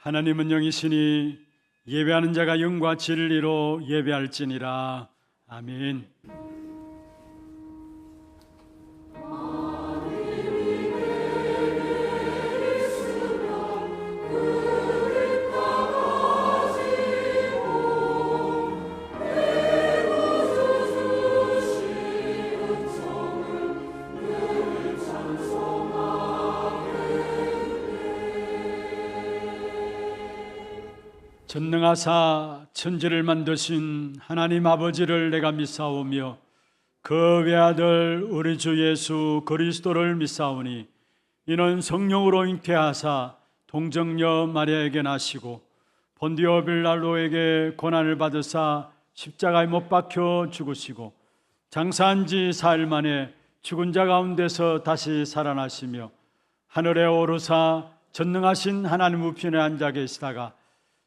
하나님은 영이시니 예배하는 자가 영과 진리로 예배할지니라. 아멘. 전능하사 천지를 만드신 하나님 아버지를 내가 믿사오며 그 외아들 우리 주 예수 그리스도를 믿사오니 이는 성령으로 잉태하사 동정녀 마리아에게 나시고 본디오 빌랄로에게 고난을 받으사 십자가에 못 박혀 죽으시고 장사한 지 사흘 만에 죽은 자 가운데서 다시 살아나시며 하늘에 오르사 전능하신 하나님 우편에 앉아 계시다가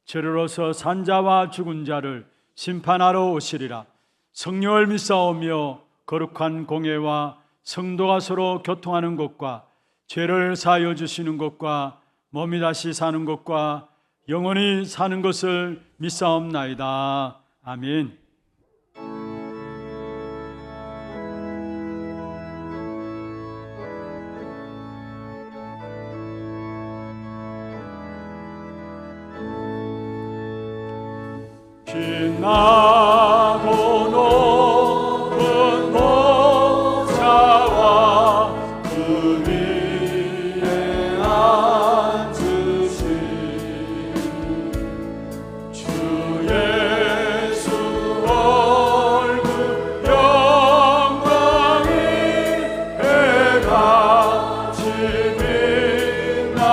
저리로서 산자와 죽은 자를 심판하러 오시리라. 성령을 믿사오며 거룩한 공예와 성도가 서로 교통하는 것과 죄를 사하여 주시는 것과 몸이 다시 사는 것과 영원히 사는 것을 믿사옵나이다. 아멘. 빛나고 높은 보좌와 그 위에 앉으신 주 예수 얼굴 영광이 해같이 빛나네.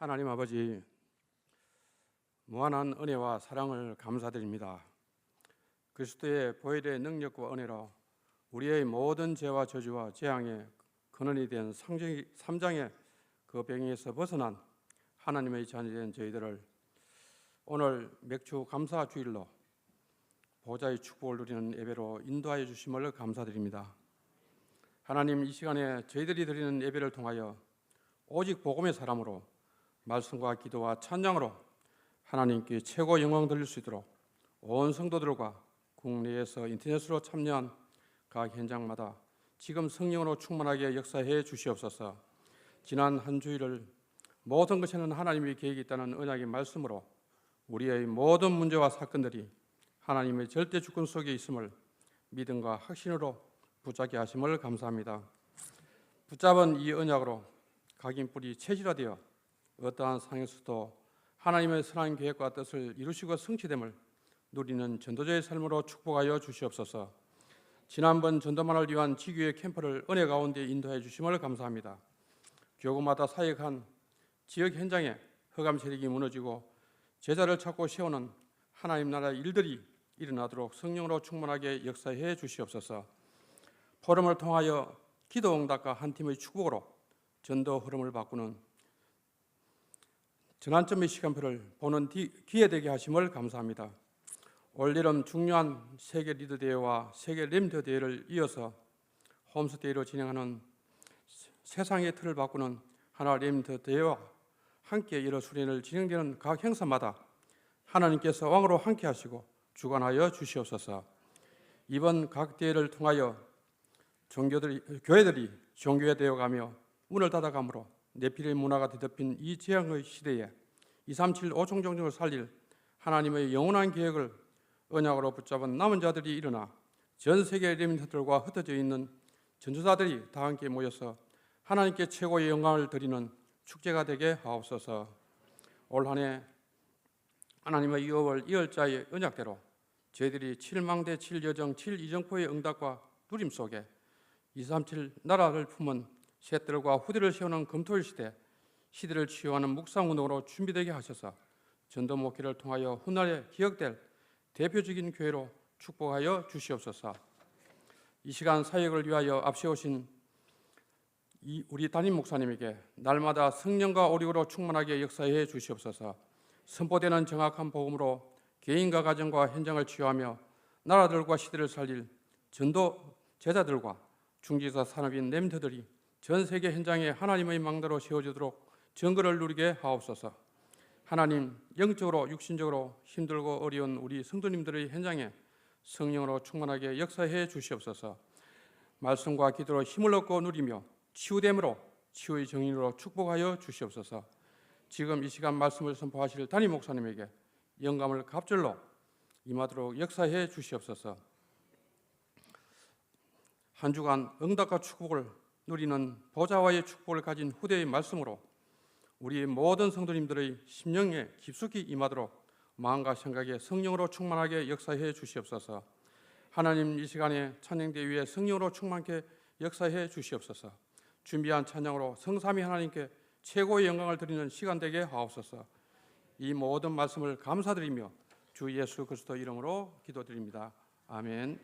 하나님 아버지, 무한한 은혜와 사랑을 감사드립니다. 그리스도의 보혈의 능력과 은혜로 우리의 모든 죄와 저주와 재앙의 근원이 된 삼장의 그 병에서 벗어난 하나님의 자녀된 저희들을 오늘 맥주 감사 주일로 보좌의 축복을 누리는 예배로 인도하여 주심을 감사드립니다. 하나님, 이 시간에 저희들이 드리는 예배를 통하여 오직 복음의 사람으로 말씀과 기도와 찬양으로 하나님께 최고 영광 돌릴 수 있도록 온 성도들과 국내에서 인터넷으로 참여한 각 현장마다 지금 성령으로 충만하게 역사해 주시옵소서. 지난 한 주일을 모든 것에는 하나님의 계획이 있다는 언약의 말씀으로 우리의 모든 문제와 사건들이 하나님의 절대 주권 속에 있음을 믿음과 확신으로 붙잡게 하심을 감사합니다. 붙잡은 이 언약으로 각인뿔이 체질화되어 어떠한 상황에서도 하나님의 선한 계획과 뜻을 이루시고 성취됨을 누리는 전도자의 삶으로 축복하여 주시옵소서. 지난번 전도만을 위한 지교회 캠프를 은혜 가운데 인도해 주심을 감사합니다. 교구마다 사역한 지역 현장에 흑암 세력이 무너지고 제자를 찾고 세우는 하나님 나라 일들이 일어나도록 성령으로 충만하게 역사해 주시옵소서. 포럼을 통하여 기도 응답과 한 팀의 축복으로 전도 흐름을 바꾸는 전환점의 시간표를 보는 기회되게 하심을 감사합니다. 올 여름 중요한 세계 리더 대회와 세계 램더 대회를 이어서 홈스 대회로 진행하는 세상의 틀을 바꾸는 하나 램더 대회와 함께 여러 수련을 진행되는 각 행사마다 하나님께서 왕으로 함께 하시고 주관하여 주시옵소서. 이번 각 대회를 통하여 교회들이 종교화 되어가며 문을 닫아가므로 내피의 문화가 뒤덮인 이 재앙의 시대에 237 5총정정을 살릴 하나님의 영원한 계획을 언약으로 붙잡은 남은 자들이 일어나 전 세계 레민트들과 흩어져 있는 전도사들이 다 함께 모여서 하나님께 최고의 영광을 드리는 축제가 되게 하옵소서. 올 한 해 하나님의 유업을 이을자의 언약대로 저희들이 7망대 7여정 7이정포의 응답과 누림 속에 237 나라를 품은 셋들과 후대를 세우는 금토일 시대를 치유하는 묵상운동으로 준비되게 하셔서 전도 목회를 통하여 훗날에 기억될 대표적인 교회로 축복하여 주시옵소서. 이 시간 사역을 위하여 앞세우신 우리 담임 목사님에게 날마다 성령과 오력으로 충만하게 역사해 주시옵소서. 선포되는 정확한 복음으로 개인과 가정과 현장을 치유하며 나라들과 시대를 살릴 전도 제자들과 중지사 산업인 렘터들이 전 세계 현장에 하나님의 망대로 세워지도록 정거를 누리게 하옵소서. 하나님, 영적으로 육신적으로 힘들고 어려운 우리 성도님들의 현장에 성령으로 충만하게 역사해 주시옵소서. 말씀과 기도로 힘을 얻고 누리며 치유됨으로 치유의 정인으로 축복하여 주시옵소서. 지금 이 시간 말씀을 선포하실 담임 목사님에게 영감을 갑절로 임하도록 역사해 주시옵소서. 한 주간 응답과 축복을 누리는 보좌와의 축복을 가진 후대의 말씀으로 우리 모든 성도님들의 심령에 깊숙이 임하도록 마음과 생각에 성령으로 충만하게 역사해 주시옵소서. 하나님, 이 시간에 찬양대 위에 성령으로 충만하게 역사해 주시옵소서. 준비한 찬양으로 성삼위 하나님께 최고의 영광을 드리는 시간 되게 하옵소서. 이 모든 말씀을 감사드리며 주 예수 그리스도 이름으로 기도드립니다. 아멘.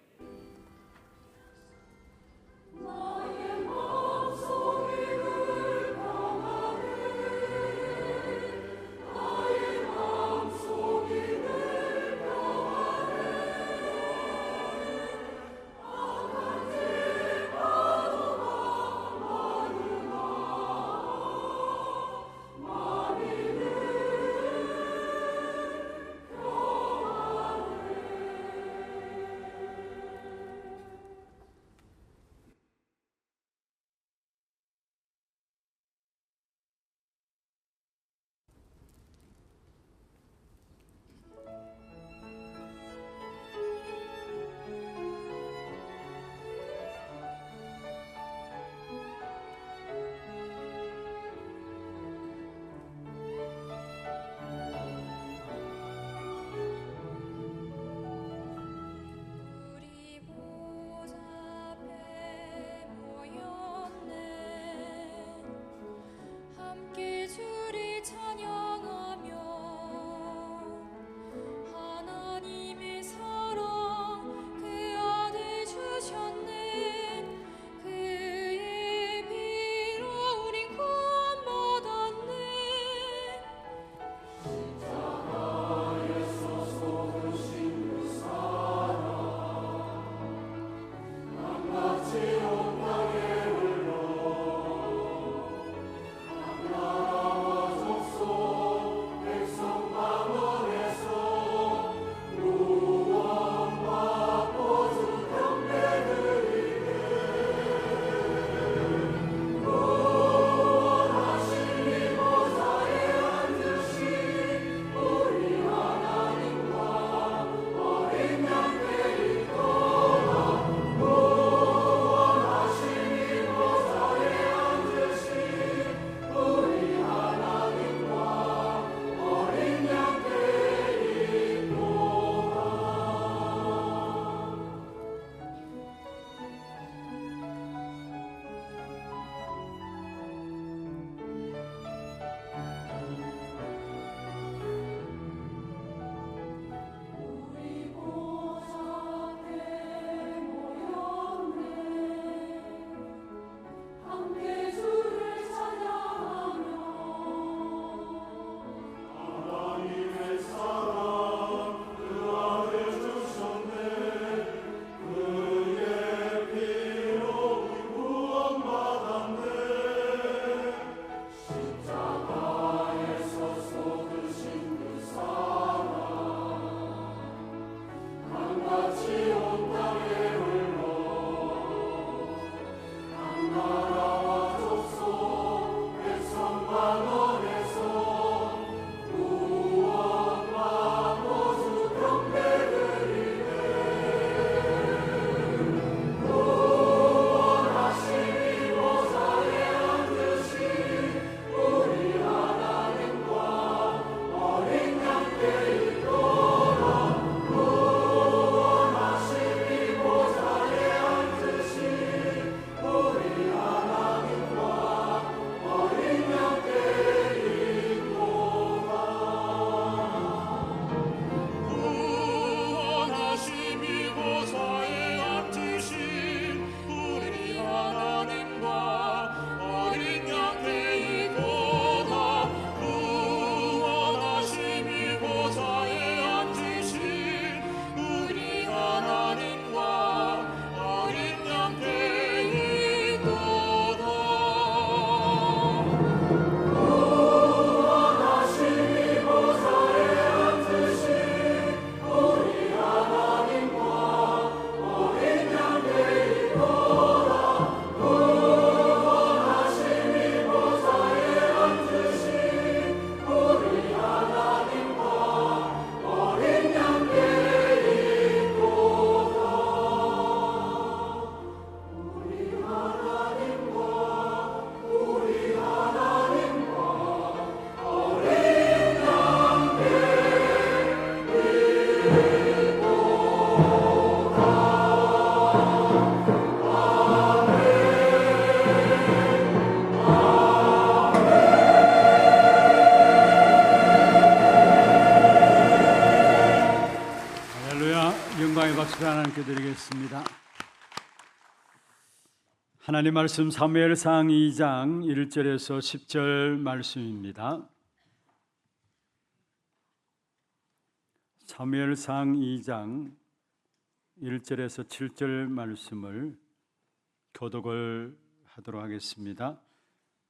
영광의 박수를 하나님께 드리겠습니다. 하나님 말씀 사무엘상 2장 1절에서 10절 말씀입니다. 사무엘상 2장 1절에서 7절 말씀을 교독을 하도록 하겠습니다.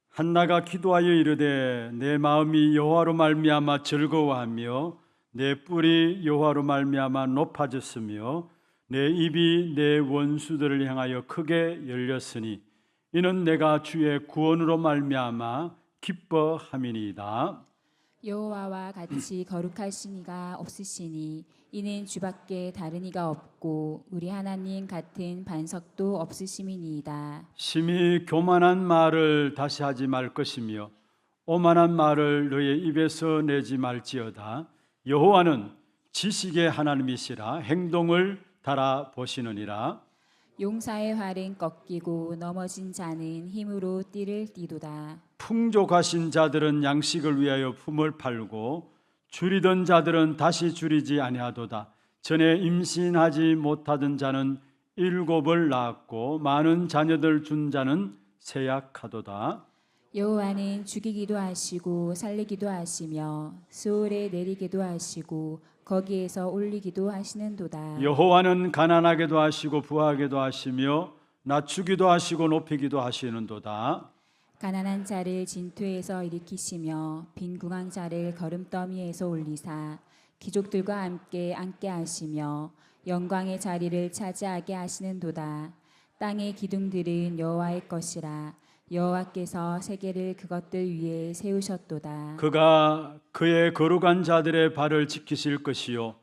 한나가 기도하여 이르되 내 마음이 여호와로 말미암아 즐거워하며 내 뿔이 여호와로 말미암아 높아졌으며 내 입이 내 원수들을 향하여 크게 열렸으니 이는 내가 주의 구원으로 말미암아 기뻐함이니이다. 여호와와 같이 거룩하신 이가 없으시니 이는 주밖에 다른 이가 없고 우리 하나님 같은 반석도 없으심이니이다. 심히 교만한 말을 다시 하지 말 것이며 오만한 말을 너의 입에서 내지 말지어다. 여호와는 지식의 하나님이시라 행동을 달아보시느니라. 용사의 활은 꺾이고 넘어진 자는 힘으로 띠를 띠도다. 풍족하신 자들은 양식을 위하여 품을 팔고 줄이던 자들은 다시 줄이지 아니하도다. 전에 임신하지 못하던 자는 7을 낳았고 많은 자녀들 준 자는 세약하도다. 여호와는 죽이기도 하시고 살리기도 하시며 수월에 내리기도 하시고 거기에서 올리기도 하시는도다. 여호와는 가난하게도 하시고 부하게도 하시며 낮추기도 하시고 높이기도 하시는도다. 가난한 자를 진토에서 일으키시며 빈궁한 자를 거름더미에서 올리사 귀족들과 함께 앉게 하시며 영광의 자리를 차지하게 하시는도다. 땅의 기둥들은 여호와의 것이라 여호와께서 세계를 그것들 위에 세우셨도다. 그가 그의 거룩한 자들의 발을 지키실 것이요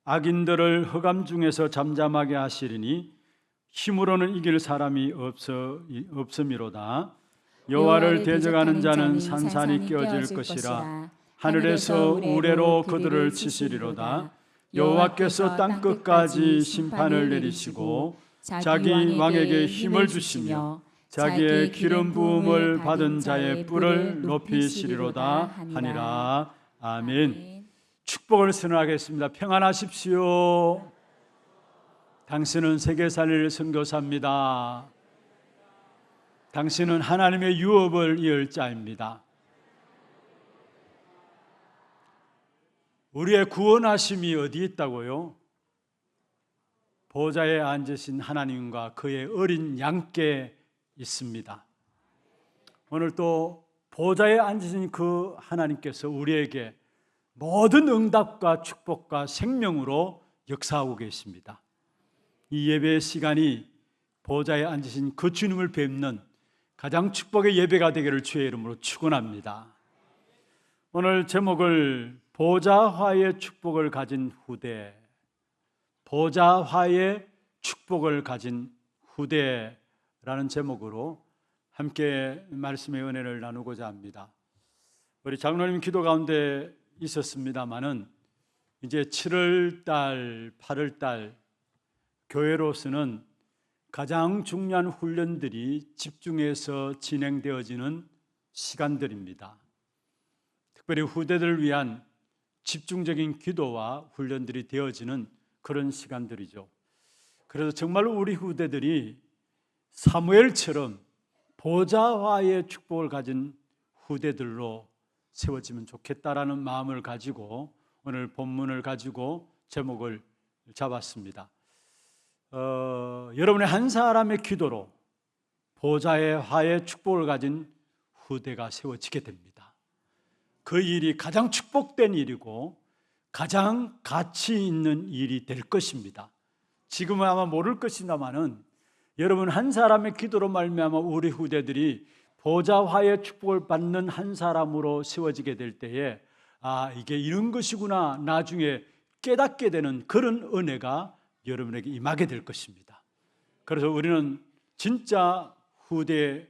악인들을 흑암 중에서 잠잠하게 하시리니 힘으로는 이길 사람이 없음이로다. 여호와를 대적하는 자는 산산이 깨어질 것이라 하늘에서 우레로 그들을 치시리로다. 여호와께서 땅 끝까지 심판을 내리시고 자기 왕에게 힘을 주시며 자기의 기름 부음을 받은 자의 뿔을 높이시리로다 하니라. 아멘. 축복을 선언하겠습니다. 평안하십시오. 당신은 세계살릴 선교사입니다. 당신은 하나님의 유업을 이을 자입니다. 우리의 구원하심이 어디 있다고요? 보좌에 앉으신 하나님과 그의 어린 양께 있습니다. 오늘 또 보좌에 앉으신 그 하나님께서 우리에게 모든 응답과 축복과 생명으로 역사하고 계십니다. 이 예배의 시간이 보좌에 앉으신 그 주님을 뵙는 가장 축복의 예배가 되기를 주의 이름으로 축원합니다. 오늘 제목을 보좌화의 축복을 가진 후대, 보좌화의 축복을 가진 후대라는 제목으로 함께 말씀의 은혜를 나누고자 합니다. 우리 장로님 기도 가운데 있었습니다마는 이제 7월달, 8월달 교회로서는 가장 중요한 훈련들이 집중해서 진행되어지는 시간들입니다. 특별히 후대들을 위한 집중적인 기도와 훈련들이 되어지는 그런 시간들이죠. 그래서 정말로 우리 후대들이 사무엘처럼 보좌화의 축복을 가진 후대들로 세워지면 좋겠다라는 마음을 가지고 오늘 본문을 가지고 제목을 잡았습니다. 여러분의 한 사람의 기도로 보좌의 화의 축복을 가진 후대가 세워지게 됩니다. 그 일이 가장 축복된 일이고 가장 가치 있는 일이 될 것입니다. 지금은 아마 모를 것입니다마는 여러분 한 사람의 기도로 말미암아 우리 후대들이 보좌화의 축복을 받는 한 사람으로 세워지게 될 때에 이게 이런 것이구나 나중에 깨닫게 되는 그런 은혜가 여러분에게 임하게 될 것입니다. 그래서 우리는 진짜 후대에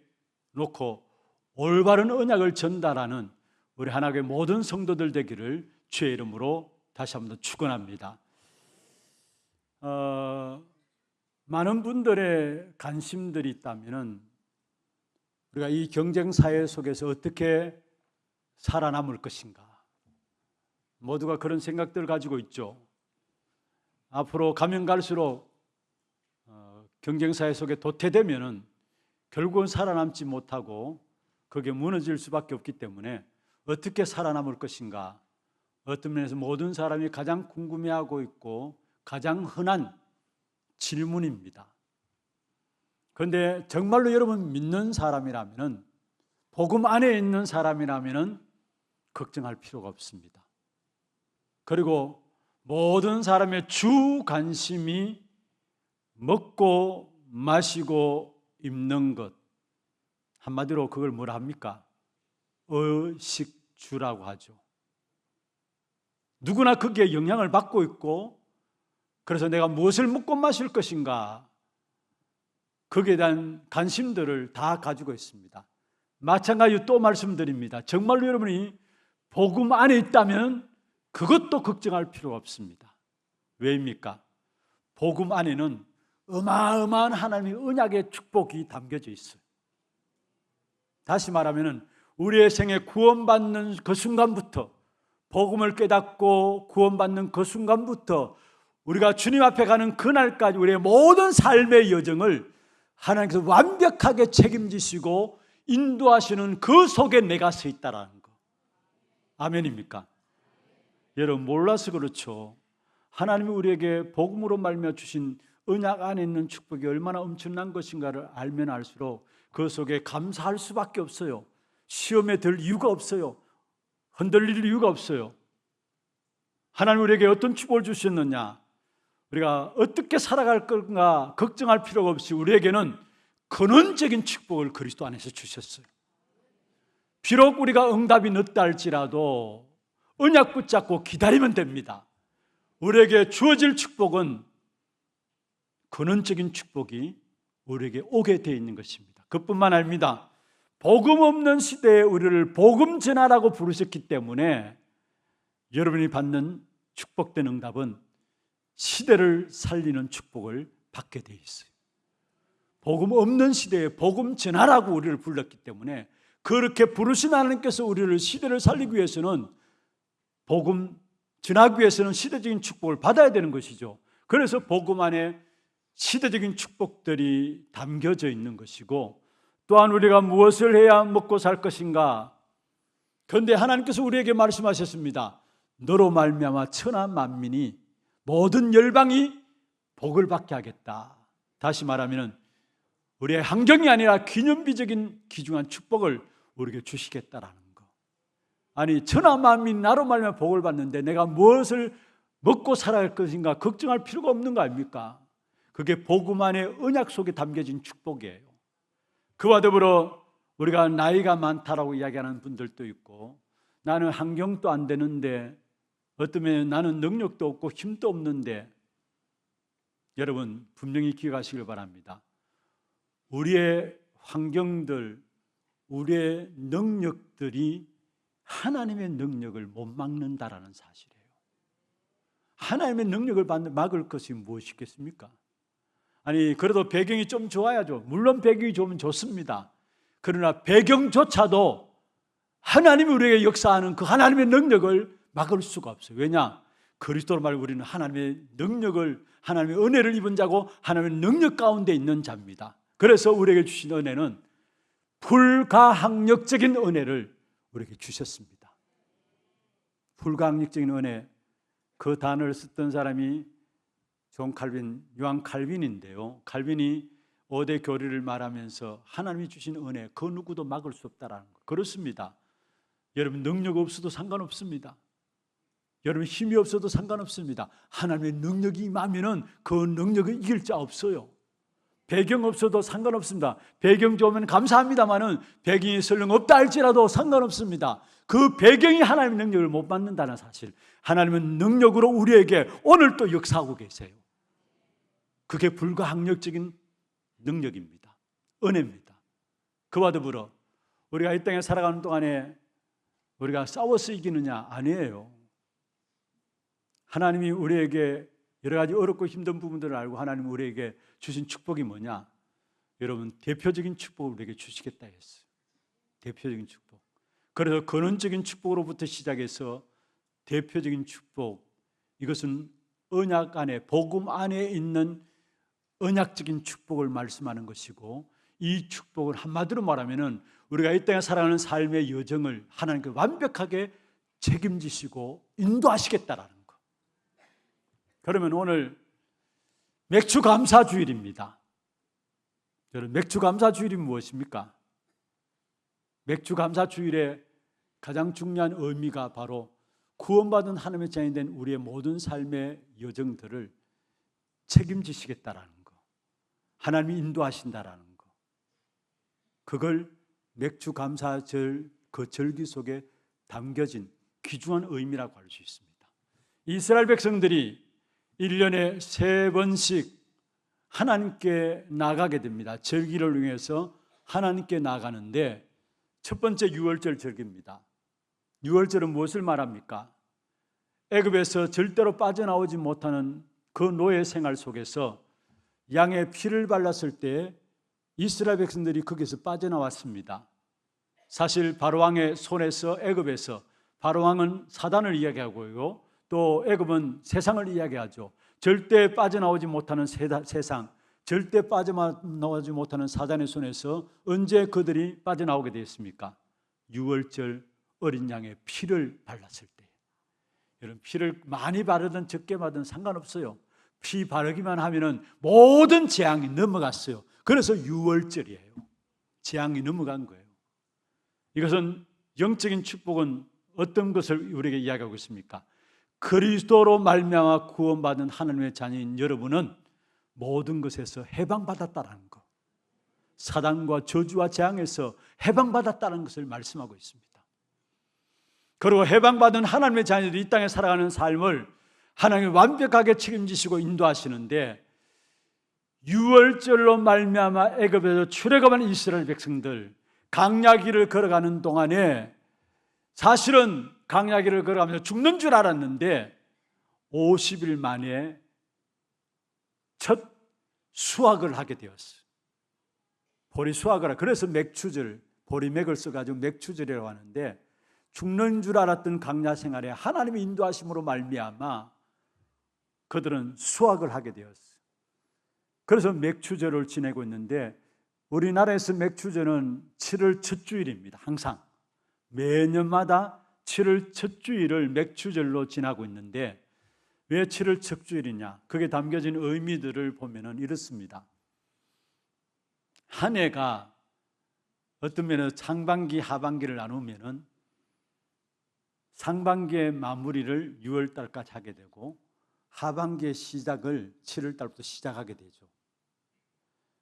놓고 올바른 언약을 전달하는 우리 하나님의 모든 성도들 되기를 주의 이름으로 다시 한번 축원합니다. 많은 분들의 관심들이 있다면은 우리가 이 경쟁 사회 속에서 어떻게 살아남을 것인가, 모두가 그런 생각들을 가지고 있죠. 앞으로 가면 갈수록 경쟁사회 속에 도태되면은 결국은 살아남지 못하고 그게 무너질 수밖에 없기 때문에 어떻게 살아남을 것인가, 어떤 면에서 모든 사람이 가장 궁금해하고 있고 가장 흔한 질문입니다. 그런데 정말로 여러분 믿는 사람이라면, 복음 안에 있는 사람이라면 걱정할 필요가 없습니다. 그리고 모든 사람의 주 관심이 먹고 마시고 입는 것, 한마디로 그걸 뭐라 합니까? 의식주라고 하죠. 누구나 거기에 영향을 받고 있고, 그래서 내가 무엇을 먹고 마실 것인가, 거기에 대한 관심들을 다 가지고 있습니다. 마찬가지로 또 말씀드립니다. 정말로 여러분이 복음 안에 있다면 그것도 걱정할 필요가 없습니다. 왜입니까? 복음 안에는 어마어마한 하나님의 언약의 축복이 담겨져 있어요. 다시 말하면 우리의 생에 구원받는 그 순간부터, 복음을 깨닫고 구원받는 그 순간부터 우리가 주님 앞에 가는 그날까지 우리의 모든 삶의 여정을 하나님께서 완벽하게 책임지시고 인도하시는 그 속에 내가 서 있다라는 거. 아멘입니까? 여러분 몰라서 그렇죠. 하나님이 우리에게 복음으로 말미암아 주신 언약 안에 있는 축복이 얼마나 엄청난 것인가를 알면 알수록 그 속에 감사할 수밖에 없어요. 시험에 들 이유가 없어요. 흔들릴 이유가 없어요. 하나님 우리에게 어떤 축복을 주셨느냐, 우리가 어떻게 살아갈 건가 걱정할 필요가 없이 우리에게는 근원적인 축복을 그리스도 안에서 주셨어요. 비록 우리가 응답이 늦다 할지라도 언약 붙잡고 기다리면 됩니다. 우리에게 주어질 축복은 근원적인 축복이 우리에게 오게 되어 있는 것입니다. 그뿐만 아닙니다. 복음 없는 시대에 우리를 복음 전하라고 부르셨기 때문에 여러분이 받는 축복된 응답은 시대를 살리는 축복을 받게 되어 있어요. 복음 없는 시대에 복음 전하라고 우리를 불렀기 때문에, 그렇게 부르신 하나님께서 우리를 시대를 살리기 위해서는, 복음 전하기 위해서는 시대적인 축복을 받아야 되는 것이죠. 그래서 복음 안에 시대적인 축복들이 담겨져 있는 것이고, 또한 우리가 무엇을 해야 먹고 살 것인가. 그런데 하나님께서 우리에게 말씀하셨습니다. 너로 말미암아 천하 만민이, 모든 열방이 복을 받게 하겠다. 다시 말하면 우리의 환경이 아니라 기념비적인 귀중한 축복을 우리에게 주시겠다라는 거. 아니 천하 만민 나로 말미암아 복을 받는데 내가 무엇을 먹고 살아갈 것인가 걱정할 필요가 없는 거 아닙니까? 그게 복음 안에 언약 속에 담겨진 축복이에요. 그와 더불어 우리가 나이가 많다라고 이야기하는 분들도 있고, 나는 환경도 안 되는데, 어쩌면 나는 능력도 없고 힘도 없는데, 여러분 분명히 기억하시길 바랍니다. 우리의 환경들, 우리의 능력들이 하나님의 능력을 못 막는다라는 사실이에요. 하나님의 능력을 막을 것이 무엇이겠습니까? 아니 그래도 배경이 좀 좋아야죠. 물론 배경이 좋으면 좋습니다. 그러나 배경조차도 하나님이 우리에게 역사하는 그 하나님의 능력을 막을 수가 없어요. 왜냐? 그리스도로 말하면 우리는 하나님의 능력을, 하나님의 은혜를 입은 자고 하나님의 능력 가운데 있는 자입니다. 그래서 우리에게 주신 은혜는 불가항력적인 은혜를 우리에게 주셨습니다. 불가항력적인 은혜, 그 단어를 썼던 사람이 존 칼빈, 요한 칼빈인데요. 칼빈이 5대 교리를 말하면서 하나님이 주신 은혜, 그 누구도 막을 수 없다라는 거. 그렇습니다. 여러분 능력 없어도 상관없습니다. 여러분 힘이 없어도 상관없습니다. 하나님의 능력이 임하면은 그 능력을 이길 자 없어요. 배경 없어도 상관없습니다. 배경 좋으면 감사합니다만은 배경이 설령 없다 할지라도 상관없습니다. 그 배경이 하나님의 능력을 못 받는다는 사실. 하나님은 능력으로 우리에게 오늘 또 역사하고 계세요. 그게 불가항력적인 능력입니다. 은혜입니다. 그와 더불어 우리가 이 땅에 살아가는 동안에 우리가 싸워서 이기느냐? 아니에요. 하나님이 우리에게 여러 가지 어렵고 힘든 부분들을 알고 하나님이 우리에게 주신 축복이 뭐냐? 여러분 대표적인 축복을 우리에게 주시겠다 했어요. 대표적인 축복. 그래서 근원적인 축복으로부터 시작해서 대표적인 축복, 이것은 언약 안에, 복음 안에 있는 언약적인 축복을 말씀하는 것이고, 이 축복을 한마디로 말하면은 우리가 이 땅에 살아가는 삶의 여정을 하나님께 완벽하게 책임지시고 인도하시겠다라는 거. 그러면 오늘 맥주 감사 주일입니다. 여러분, 맥주 감사 주일이 무엇입니까? 맥주 감사 주일의 가장 중요한 의미가 바로 구원받은 하나님의 자녀이 된 우리의 모든 삶의 여정들을 책임지시겠다라는 거, 하나님이 인도하신다라는 거, 그걸 맥주 감사절 그 절기 속에 담겨진 귀중한 의미라고 할 수 있습니다. 이스라엘 백성들이 1년에 3번씩 하나님께 나가게 됩니다. 절기를 위해서 하나님께 나가는데 첫 번째 유월절 절기입니다. 유월절은 무엇을 말합니까? 애굽에서 절대로 빠져나오지 못하는 그 노예 생활 속에서 양의 피를 발랐을 때 이스라엘 백성들이 거기서 빠져나왔습니다. 사실 바로왕의 손에서 애굽에서, 바로왕은 사단을 이야기하고요, 또 애굽은 세상을 이야기하죠. 절대 빠져나오지 못하는 세상, 절대 빠져나오지 못하는 사단의 손에서 언제 그들이 빠져나오게 되었습니까? 유월절 어린 양의 피를 발랐을 때. 여러분, 피를 많이 바르든 적게 바르든 상관없어요. 피 바르기만 하면은 모든 재앙이 넘어갔어요. 그래서 유월절이에요. 재앙이 넘어간 거예요. 이것은 영적인 축복은 어떤 것을 우리에게 이야기하고 있습니까? 그리스도로 말미암아 구원받은 하나님의 자녀인 여러분은 모든 것에서 해방받았다는 것, 사단과 저주와 재앙에서 해방받았다는 것을 말씀하고 있습니다. 그리고 해방받은 하나님의 자녀들이 이 땅에 살아가는 삶을 하나님이 완벽하게 책임지시고 인도하시는데, 유월절로 말미암아 애굽에서 출애굽한 이스라엘 백성들, 강야길을 걸어가는 동안에 사실은 강야길을 걸어가면서 죽는 줄 알았는데 50일 만에 첫 수확을 하게 되었어요. 보리 수확을, 그래서 맥추절, 보리맥을 써가지고 맥추절이라고 하는데, 죽는 줄 알았던 강야 생활에 하나님의 인도하심으로 말미암아 그들은 수확을 하게 되었어요. 그래서 맥추절을 지내고 있는데, 우리나라에서 맥추절은 7월 첫 주일입니다. 항상 매년마다 7월 첫 주일을 맥추절로 지나고 있는데, 왜 7월 첫 주일이냐? 그게 담겨진 의미들을 보면은 이렇습니다. 한 해가 어떤 면에서 상반기, 하반기를 나누면은 상반기의 마무리를 6월 달까지 하게 되고, 하반기의 시작을 7월 달부터 시작하게 되죠.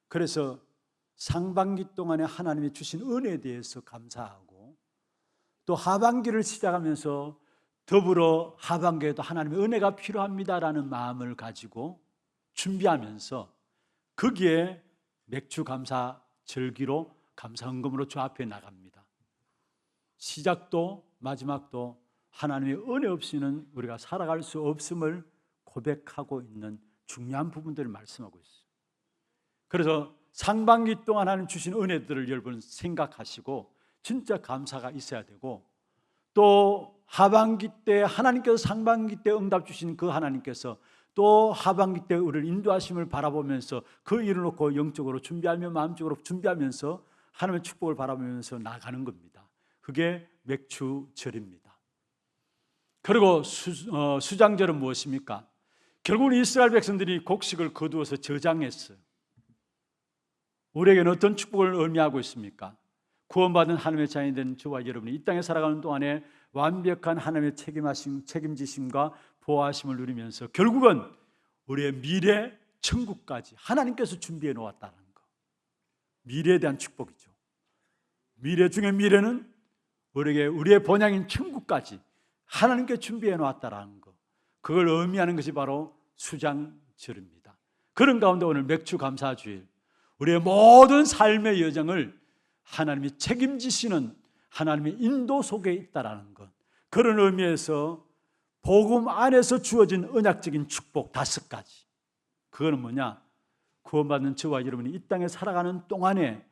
그래서 상반기 동안에 하나님이 주신 은혜에 대해서 감사하고, 또 하반기를 시작하면서 더불어 하반기에도 하나님의 은혜가 필요합니다라는 마음을 가지고 준비하면서 거기에 맥주 감사 절기로 감사 헌금으로 주 앞에 나갑니다. 시작도 마지막도 하나님의 은혜 없이는 우리가 살아갈 수 없음을 고백하고 있는 중요한 부분들을 말씀하고 있어요. 그래서 상반기 동안 하나님 주신 은혜들을 여러분 생각하시고 진짜 감사가 있어야 되고, 또 하반기 때 하나님께서 상반기 때 응답 주신 그 하나님께서 또 하반기 때 우리를 인도하심을 바라보면서 그 일을 놓고 영적으로 준비하며 마음적으로 준비하면서 하나님의 축복을 바라보면서 나가는 겁니다. 그게 맥추절입니다. 그리고 수장절은 무엇입니까? 결국은 이스라엘 백성들이 곡식을 거두어서 저장했어요. 우리에게는 어떤 축복을 의미하고 있습니까? 구원받은 하나님의 자녀이 된 저와 여러분이 이 땅에 살아가는 동안에 완벽한 하나님의 책임지심과 보호하심을 누리면서 결국은 우리의 미래 천국까지 하나님께서 준비해 놓았다는 것, 미래에 대한 축복이죠. 미래 중에 미래는 우리에게 우리의 본향인 천국까지 하나님께 준비해 놓았다는 것, 그걸 의미하는 것이 바로 수장절입니다. 그런 가운데 오늘 맥주 감사주일, 우리의 모든 삶의 여정을 하나님이 책임지시는 하나님의 인도 속에 있다라는 것, 그런 의미에서 복음 안에서 주어진 언약적인 축복 5가지. 그거는 뭐냐? 구원받는 저와 여러분이 이 땅에 살아가는 동안에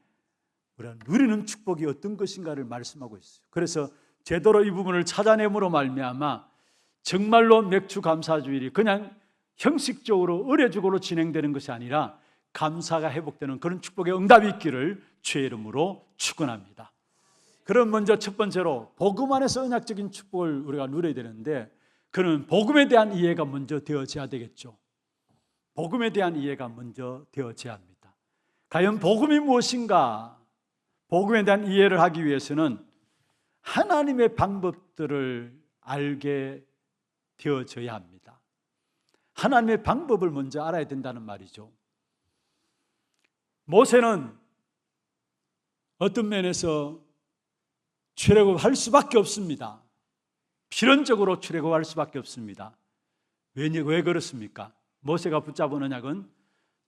우리가 누리는 축복이 어떤 것인가를 말씀하고 있어요. 그래서 제대로 이 부분을 찾아내므로 말미암아 정말로 맥주 감사주일이 그냥 형식적으로 의례적으로 진행되는 것이 아니라 감사가 회복되는 그런 축복의 응답이 있기를 주의 이름으로 축원합니다. 그럼 먼저 첫 번째로 복음 안에서 언약적인 축복을 우리가 누려야 되는데, 그는 복음에 대한 이해가 먼저 되어져야 되겠죠. 복음에 대한 이해가 먼저 되어져야 합니다. 과연 복음이 무엇인가? 복음에 대한 이해를 하기 위해서는 하나님의 방법들을 알게 되어져야 합니다. 하나님의 방법을 먼저 알아야 된다는 말이죠. 모세는 어떤 면에서 출애굽할 수밖에 없습니다. 필연적으로 출애굽할 수밖에 없습니다. 왜 그렇습니까? 모세가 붙잡은 언약은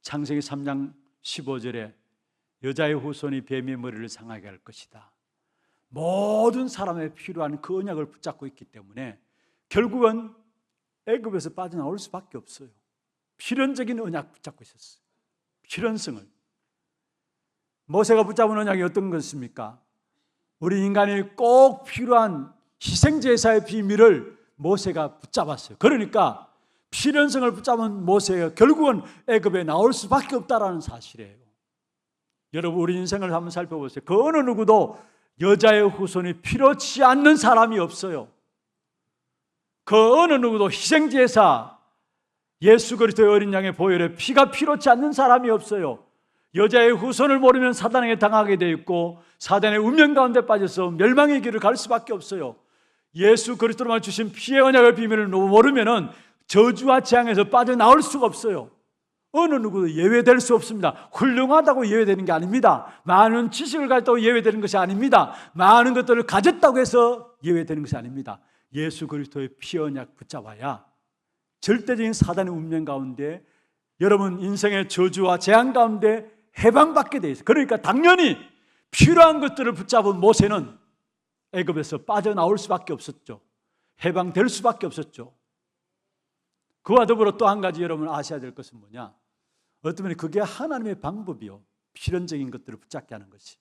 창세기 3장 15절에 여자의 후손이 뱀의 머리를 상하게 할 것이다. 모든 사람에 필요한 그 언약을 붙잡고 있기 때문에 결국은 애굽에서 빠져나올 수밖에 없어요. 필연적인 언약 붙잡고 있었어요. 필연성을. 모세가 붙잡은 언약이 어떤 것입니까? 우리 인간이 꼭 필요한 희생제사의 비밀을 모세가 붙잡았어요. 그러니까 필연성을 붙잡은 모세가 결국은 애굽에 나올 수밖에 없다는 사실이에요. 여러분, 우리 인생을 한번 살펴보세요. 그 어느 누구도 여자의 후손이 필요치 않는 사람이 없어요. 그 어느 누구도 희생제사, 예수 그리스도의 어린 양의 보혈에 피가 필요치 않는 사람이 없어요. 여자의 후손을 모르면 사단에게 당하게 되어 있고 사단의 운명 가운데 빠져서 멸망의 길을 갈 수밖에 없어요. 예수 그리스도로만 주신 피의 언약의 비밀을 모르면 저주와 재앙에서 빠져나올 수가 없어요. 어느 누구도 예외될 수 없습니다. 훌륭하다고 예외되는 게 아닙니다. 많은 지식을 가졌다고 예외되는 것이 아닙니다. 많은 것들을 가졌다고 해서 예외되는 것이 아닙니다. 예수 그리스도의 피 언약 붙잡아야 절대적인 사단의 운명 가운데, 여러분 인생의 저주와 재앙 가운데 해방받게 돼 있어요. 그러니까 당연히 필요한 것들을 붙잡은 모세는 애굽에서 빠져나올 수밖에 없었죠. 해방될 수밖에 없었죠. 그와 더불어 또 한 가지 여러분 아셔야 될 것은 뭐냐? 어쩌면 그게 하나님의 방법이요, 필연적인 것들을 붙잡게 하는 것이.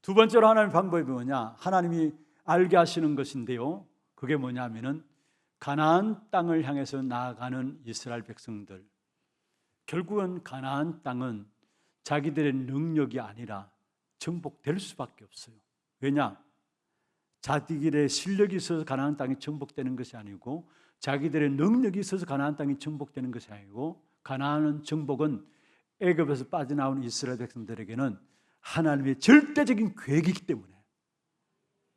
두 번째로 하나님의 방법이 뭐냐? 하나님이 알게 하시는 것인데요, 그게 뭐냐면은 가나안 땅을 향해서 나아가는 이스라엘 백성들, 결국은 가나안 땅은 자기들의 능력이 아니라 정복될 수밖에 없어요. 왜냐? 자기들의 실력이 있어서 가나안 땅이 정복되는 것이 아니고, 자기들의 능력이 있어서 가나안 땅이 정복되는 것이 아니고, 가나안 정복은 애굽에서 빠져나온 이스라엘 백성들에게는 하나님의 절대적인 계획이기 때문에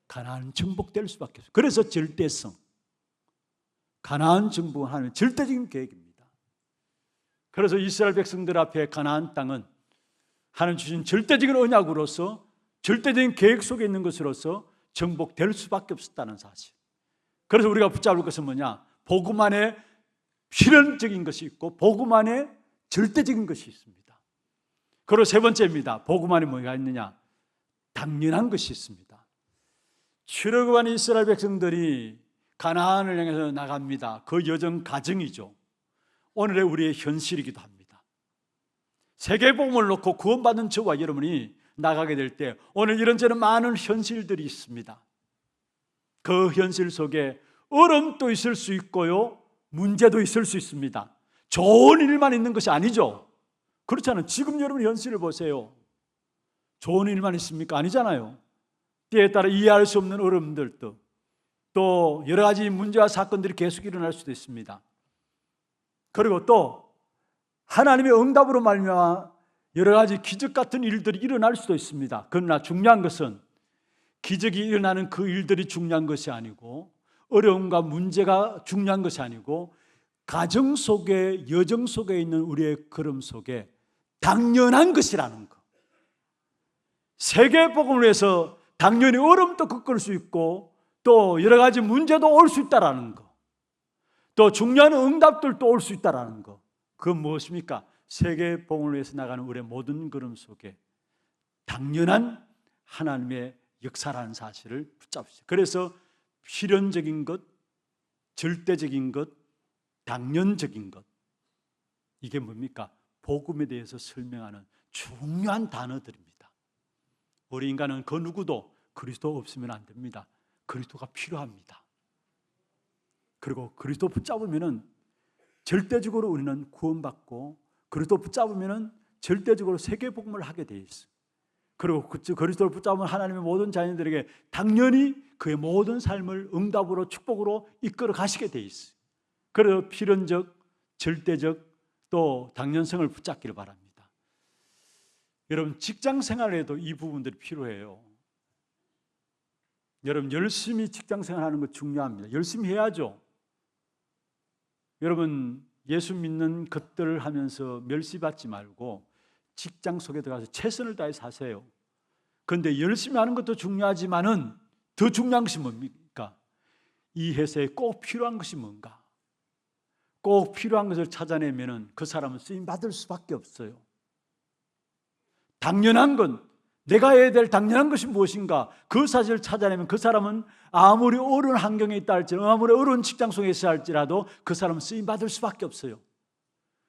가나안 정복될 수밖에 없어요. 그래서 절대성, 가나안 정복은 하나님의 절대적인 계획입니다. 그래서 이스라엘 백성들 앞에 가나안 땅은 하나님 주신 절대적인 언약으로서, 절대적인 계획 속에 있는 것으로서 정복될 수밖에 없었다는 사실. 그래서 우리가 붙잡을 것은 뭐냐? 복음 안에 필연적인 것이 있고 복음 안에 절대적인 것이 있습니다. 그리고 세 번째입니다. 복음 안에 뭐가 있느냐? 당연한 것이 있습니다. 출애굽한 이스라엘 백성들이 가나안을 향해서 나갑니다. 그 여정 과정이죠. 오늘의 우리의 현실이기도 합니다. 세계복음을 놓고 구원받은 저와 여러분이 나가게 될 때 오늘 이런저런 많은 현실들이 있습니다. 그 현실 속에 어려움도 있을 수 있고요, 문제도 있을 수 있습니다. 좋은 일만 있는 것이 아니죠. 그렇잖아요. 지금 여러분 현실을 보세요. 좋은 일만 있습니까? 아니잖아요. 때에 따라 이해할 수 없는 어려움들도, 또 여러 가지 문제와 사건들이 계속 일어날 수도 있습니다. 그리고 또 하나님의 응답으로 말미암아 여러 가지 기적 같은 일들이 일어날 수도 있습니다. 그러나 중요한 것은 기적이 일어나는 그 일들이 중요한 것이 아니고, 어려움과 문제가 중요한 것이 아니고, 가정 속에, 여정 속에 있는 우리의 걸음 속에 당연한 것이라는 것. 세계복음을 위해서 당연히 어려움도 겪을 수 있고 또 여러 가지 문제도 올 수 있다는 것, 또 중요한 응답들도 올 수 있다는 것. 그건 무엇입니까? 세계복음을 위해서 나가는 우리의 모든 걸음 속에 당연한 하나님의 역사라는 사실을 붙잡으시죠. 그래서 필연적인 것, 절대적인 것, 당연적인 것, 이게 뭡니까? 복음에 대해서 설명하는 중요한 단어들입니다. 우리 인간은 그 누구도 그리스도 없으면 안 됩니다. 그리스도가 필요합니다. 그리고 그리스도 붙잡으면 절대적으로 우리는 구원받고 그리스도 붙잡으면 절대적으로 세계복음을 하게 돼 있어요. 그리고 그리스도를 붙잡으면 하나님의 모든 자녀들에게 당연히 그의 모든 삶을 응답으로 축복으로 이끌어 가시게 돼 있어요. 그래서 필연적, 절대적 또 당연성을 붙잡기를 바랍니다. 여러분 직장 생활에도 이 부분들이 필요해요. 여러분 열심히 직장 생활하는 거 중요합니다. 열심히 해야죠. 여러분 예수 믿는 것들을 하면서 멸시받지 말고 직장 속에 들어가서 최선을 다해 사세요. 그런데 열심히 하는 것도 중요하지만은 더 중요한 것이 뭡니까? 이 회사에 꼭 필요한 것이 뭔가? 꼭 필요한 것을 찾아내면은 그 사람은 쓰임 받을 수밖에 없어요. 당연한 건 내가 해야 될 당연한 것이 무엇인가? 그 사실을 찾아내면 그 사람은 아무리 어려운 환경에 있다 할지라도 아무리 어려운 직장 속에 있어 할지라도 그 사람은 쓰임 받을 수밖에 없어요.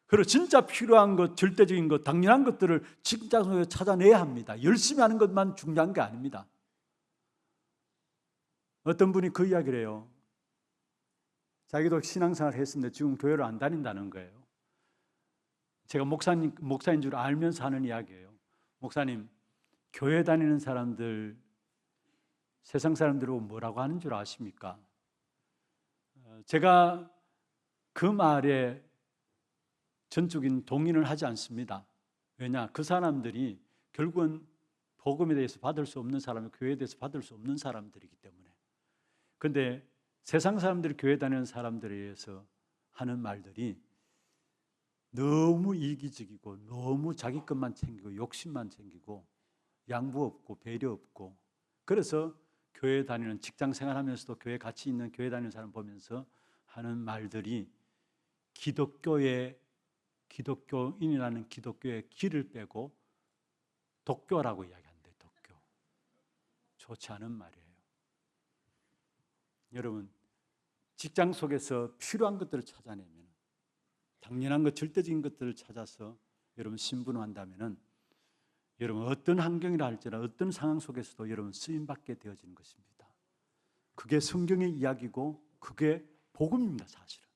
그리고 진짜 필요한 것, 절대적인 것, 당연한 것들을 직장 속에서 찾아내야 합니다. 열심히 하는 것만 중요한 게 아닙니다. 어떤 분이 그 이야기를 해요. 자기도 신앙생활을 했는데 지금 교회를 안 다닌다는 거예요. 제가 목사인 줄 알면서 하는 이야기예요. 목사님, 교회 다니는 사람들 세상 사람들하고 뭐라고 하는 줄 아십니까? 제가 그 말에 전적인 동의를 하지 않습니다. 왜냐? 그 사람들이 결국은 복음에 대해서 받을 수 없는 사람이 교회에 대해서 받을 수 없는 사람들이기 때문에. 그런데 세상 사람들이 교회 다니는 사람들에 의해서 하는 말들이 너무 이기적이고 너무 자기 것만 챙기고 욕심만 챙기고 양보 없고 배려 없고, 그래서 교회 다니는 직장 생활하면서도 교회 같이 있는 교회 다니는 사람 보면서 하는 말들이 기독교인이라는 기독교의 기를 빼고 독교라고 이야기한대. 독교. 좋지 않은 말이에요. 여러분 직장 속에서 필요한 것들을 찾아내면, 당연한 것, 절대적인 것들을 찾아서 여러분 신분한다면은 여러분 어떤 환경이라 할지라도 어떤 상황 속에서도 여러분 쓰임받게 되어지는 것입니다. 그게 성경의 이야기고 그게 복음입니다. 사실은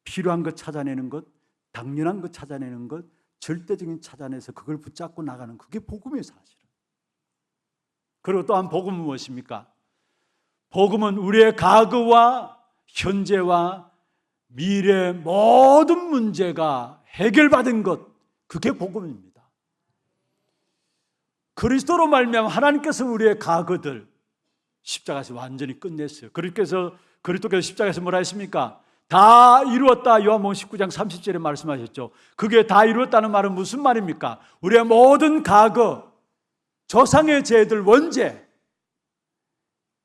필요한 것 찾아내는 것, 당연한 것 찾아내는 것, 절대적인 찾아내서 그걸 붙잡고 나가는, 그게 복음이에요. 사실은. 그리고 또한 복음은 무엇입니까? 복음은 우리의 과거와 현재와 미래의 모든 문제가 해결받은 것, 그게 복음입니다. 그리스도로 말미암아 하나님께서 우리의 과거들 십자가에서 완전히 끝냈어요. 그리스도께서 십자가에서 뭐라 했습니까? 다 이루었다. 요한복음 19장 30절에 말씀하셨죠. 그게 다 이루었다는 말은 무슨 말입니까? 우리의 모든 과거, 조상의 죄들 원죄,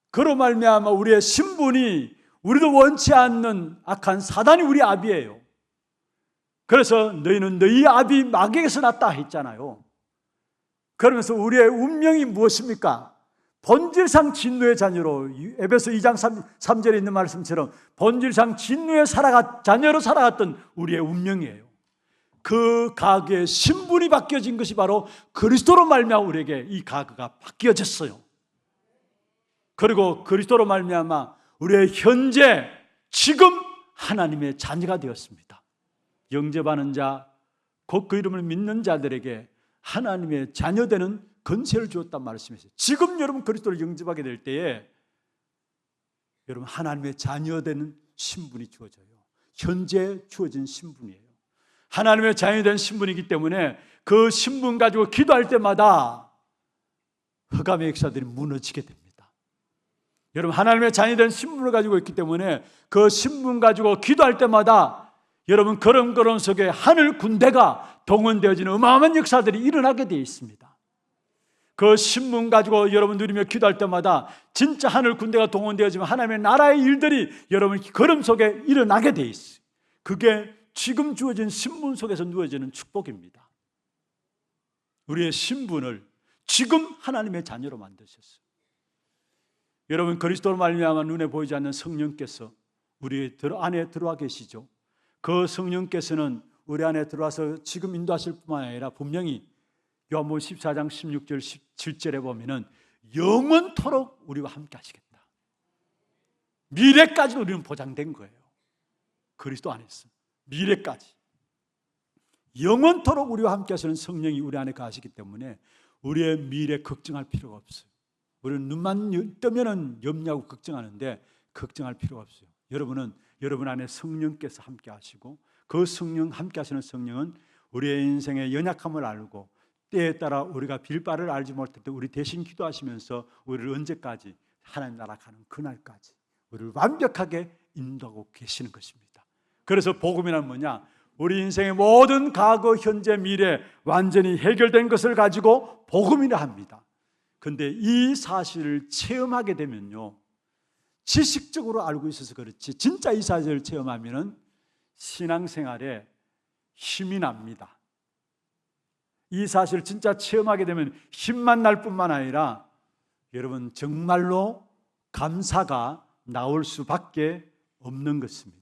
그로 말미암아 우리의 신분이, 우리도 원치 않는 악한 사단이 우리 아비예요. 그래서 너희는 너희 아비 마귀에게서 났다 했잖아요. 그러면서 우리의 운명이 무엇입니까? 본질상 진노의 자녀로, 에베소 2장 3절에 있는 말씀처럼 본질상 진노의 자녀로 살아갔던 우리의 운명이에요. 그 가그의 신분이 바뀌어진 것이 바로 그리스도로 말미암아 우리에게 이 가그가 바뀌어졌어요. 그리고 그리스도로 말미암아 우리의 현재 지금 하나님의 자녀가 되었습니다. 영접하는 자, 곧 그 이름을 믿는 자들에게 하나님의 자녀되는 권세를 주었단 말씀이세요. 지금 여러분 그리스도를 영접하게 될 때에 여러분 하나님의 자녀되는 신분이 주어져요. 현재 주어진 신분이에요. 하나님의 자녀된 신분이기 때문에 그 신분 가지고 기도할 때마다 흑암의 역사들이 무너지게 됩니다. 여러분 하나님의 자녀된 신분을 가지고 있기 때문에 그 신분 가지고 기도할 때마다 여러분 걸음걸음 속에 하늘 군대가 동원되어지는 어마어마한 역사들이 일어나게 되어 있습니다. 그 신분 가지고 여러분 누리며 기도할 때마다 진짜 하늘 군대가 동원되어지면 하나님의 나라의 일들이 여러분 걸음 속에 일어나게 되어 있어요. 그게 지금 주어진 신분 속에서 누워지는 축복입니다. 우리의 신분을 지금 하나님의 자녀로 만드셨어요. 여러분 그리스도로 말미암아 눈에 보이지 않는 성령께서 우리 안에 들어와 계시죠. 그 성령께서는 우리 안에 들어와서 지금 인도하실 뿐만 아니라 분명히 요한복음 14장 16절 17절에 보면은 영원토록 우리와 함께 하시겠다. 미래까지 우리는 보장된 거예요. 그리스도 안에서. 미래까지 영원토록 우리와 함께 하시는 성령이 우리 안에 가시기 때문에 우리의 미래 걱정할 필요가 없어요. 우리는 눈만 뜨면은 염려하고 걱정하는데 걱정할 필요가 없어요. 여러분은 여러분 안에 성령께서 함께 하시고 그 성령 함께 하시는 성령은 우리의 인생의 연약함을 알고 때에 따라 우리가 빌 바를 알지 못할 때 우리 대신 기도하시면서 우리를 언제까지 하나님 나라 가는 그날까지 우리를 완벽하게 인도하고 계시는 것입니다. 그래서 복음이란 뭐냐? 우리 인생의 모든 과거, 현재, 미래 완전히 해결된 것을 가지고 복음이라 합니다. 그런데 이 사실을 체험하게 되면요, 지식적으로 알고 있어서 그렇지 진짜 이 사실을 체험하면 신앙생활에 힘이 납니다. 이 사실을 진짜 체험하게 되면 힘만 날 뿐만 아니라 여러분 정말로 감사가 나올 수밖에 없는 것입니다.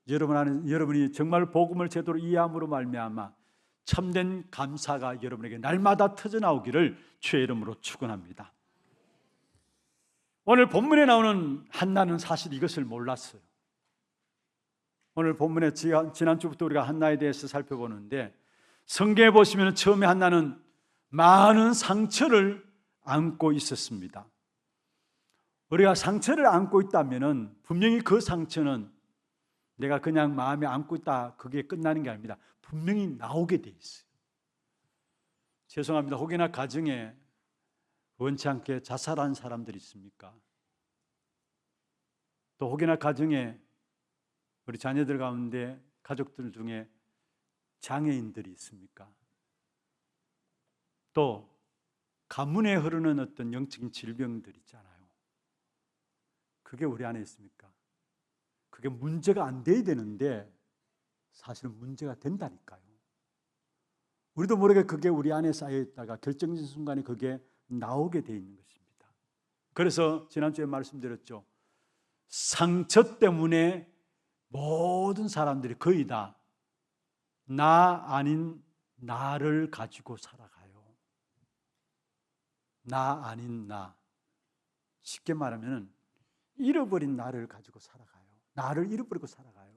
여러분이 정말 복음을 제대로 이해함으로 말미암아 참된 감사가 여러분에게 날마다 터져나오기를 주의 이름으로 축원합니다. 오늘 본문에 나오는 한나는 사실 이것을 몰랐어요. 오늘 본문에 지난주부터 우리가 한나에 대해서 살펴보는데 성경에 보시면 처음에 한나는 많은 상처를 안고 있었습니다. 우리가 상처를 안고 있다면 분명히 그 상처는 내가 그냥 마음에 안고 있다 그게 끝나는 게 아닙니다. 분명히 나오게 돼 있어요. 죄송합니다. 혹여나 가정에 원치 않게 자살한 사람들이 있습니까? 또 혹여나 가정에 우리 자녀들 가운데 가족들 중에 장애인들이 있습니까? 또 가문에 흐르는 어떤 영적인 질병들 있잖아요. 그게 우리 안에 있습니까? 그게 문제가 안 돼야 되는데 사실은 문제가 된다니까요. 우리도 모르게 그게 우리 안에 쌓여 있다가 결정적인 순간에 그게 나오게 돼 있는 것입니다. 그래서 지난주에 말씀드렸죠. 상처 때문에 모든 사람들이 거의 다 나 아닌 나를 가지고 살아가요. 나 아닌 나. 쉽게 말하면 잃어버린 나를 가지고 살아가요. 나를 잃어버리고 살아가요.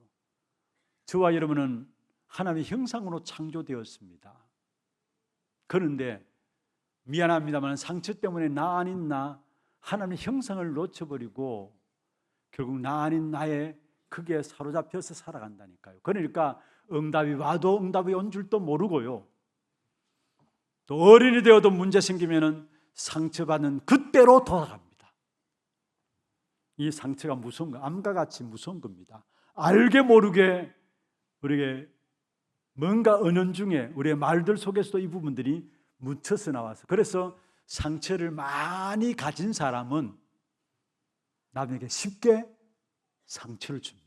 저와 여러분은 하나님의 형상으로 창조되었습니다. 그런데 미안합니다만 상처 때문에 나 아닌 나, 하나님의 형상을 놓쳐버리고 결국 나 아닌 나에 크게 사로잡혀서 살아간다니까요. 그러니까 응답이 와도 응답이 온 줄도 모르고요. 또 어른이 되어도 문제 생기면 상처받는 그때로 돌아갑니다. 이 상처가 무서운 거, 암과 같이 무서운 겁니다. 알게 모르게 우리에게 뭔가 은연중에 우리의 말들 속에서도 이 부분들이 묻혀서 나와서 그래서 상처를 많이 가진 사람은 남에게 쉽게 상처를 줍니다.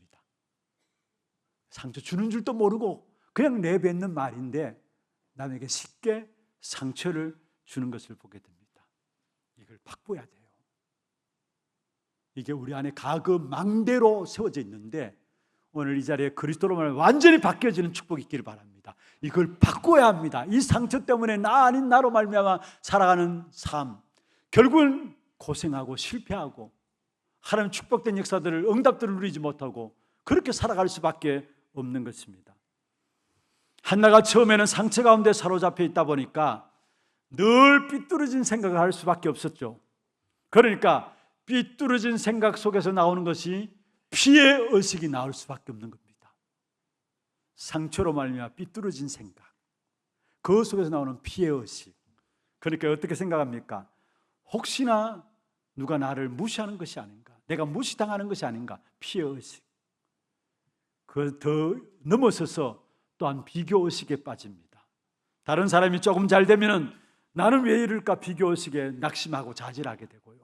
상처 주는 줄도 모르고 그냥 내뱉는 말인데 남에게 쉽게 상처를 주는 것을 보게 됩니다. 이걸 바꿔야 돼요. 이게 우리 안에 가금망대로 세워져 있는데 오늘 이 자리에 그리스도로 말하면 완전히 바뀌어지는 축복이 있기를 바랍니다. 이걸 바꿔야 합니다. 이 상처 때문에 나 아닌 나로 말미암아 살아가는 삶, 결국은 고생하고 실패하고 하나님 축복된 역사들을 응답들을 누리지 못하고 그렇게 살아갈 수밖에 없는 것입니다. 한나가 처음에는 상처 가운데 사로잡혀 있다 보니까 늘 삐뚤어진 생각을 할 수밖에 없었죠. 그러니까 삐뚤어진 생각 속에서 나오는 것이 피해 의식이 나올 수밖에 없는 겁니다. 상처로 말미암아 삐뚤어진 생각, 그 속에서 나오는 피해 의식. 그러니까 어떻게 생각합니까? 혹시나 누가 나를 무시하는 것이 아닌가, 내가 무시당하는 것이 아닌가, 피해 의식. 그 더 넘어서서 또한 비교 의식에 빠집니다. 다른 사람이 조금 잘 되면은 나는 왜 이럴까 비교 의식에 낙심하고 자질하게 되고요.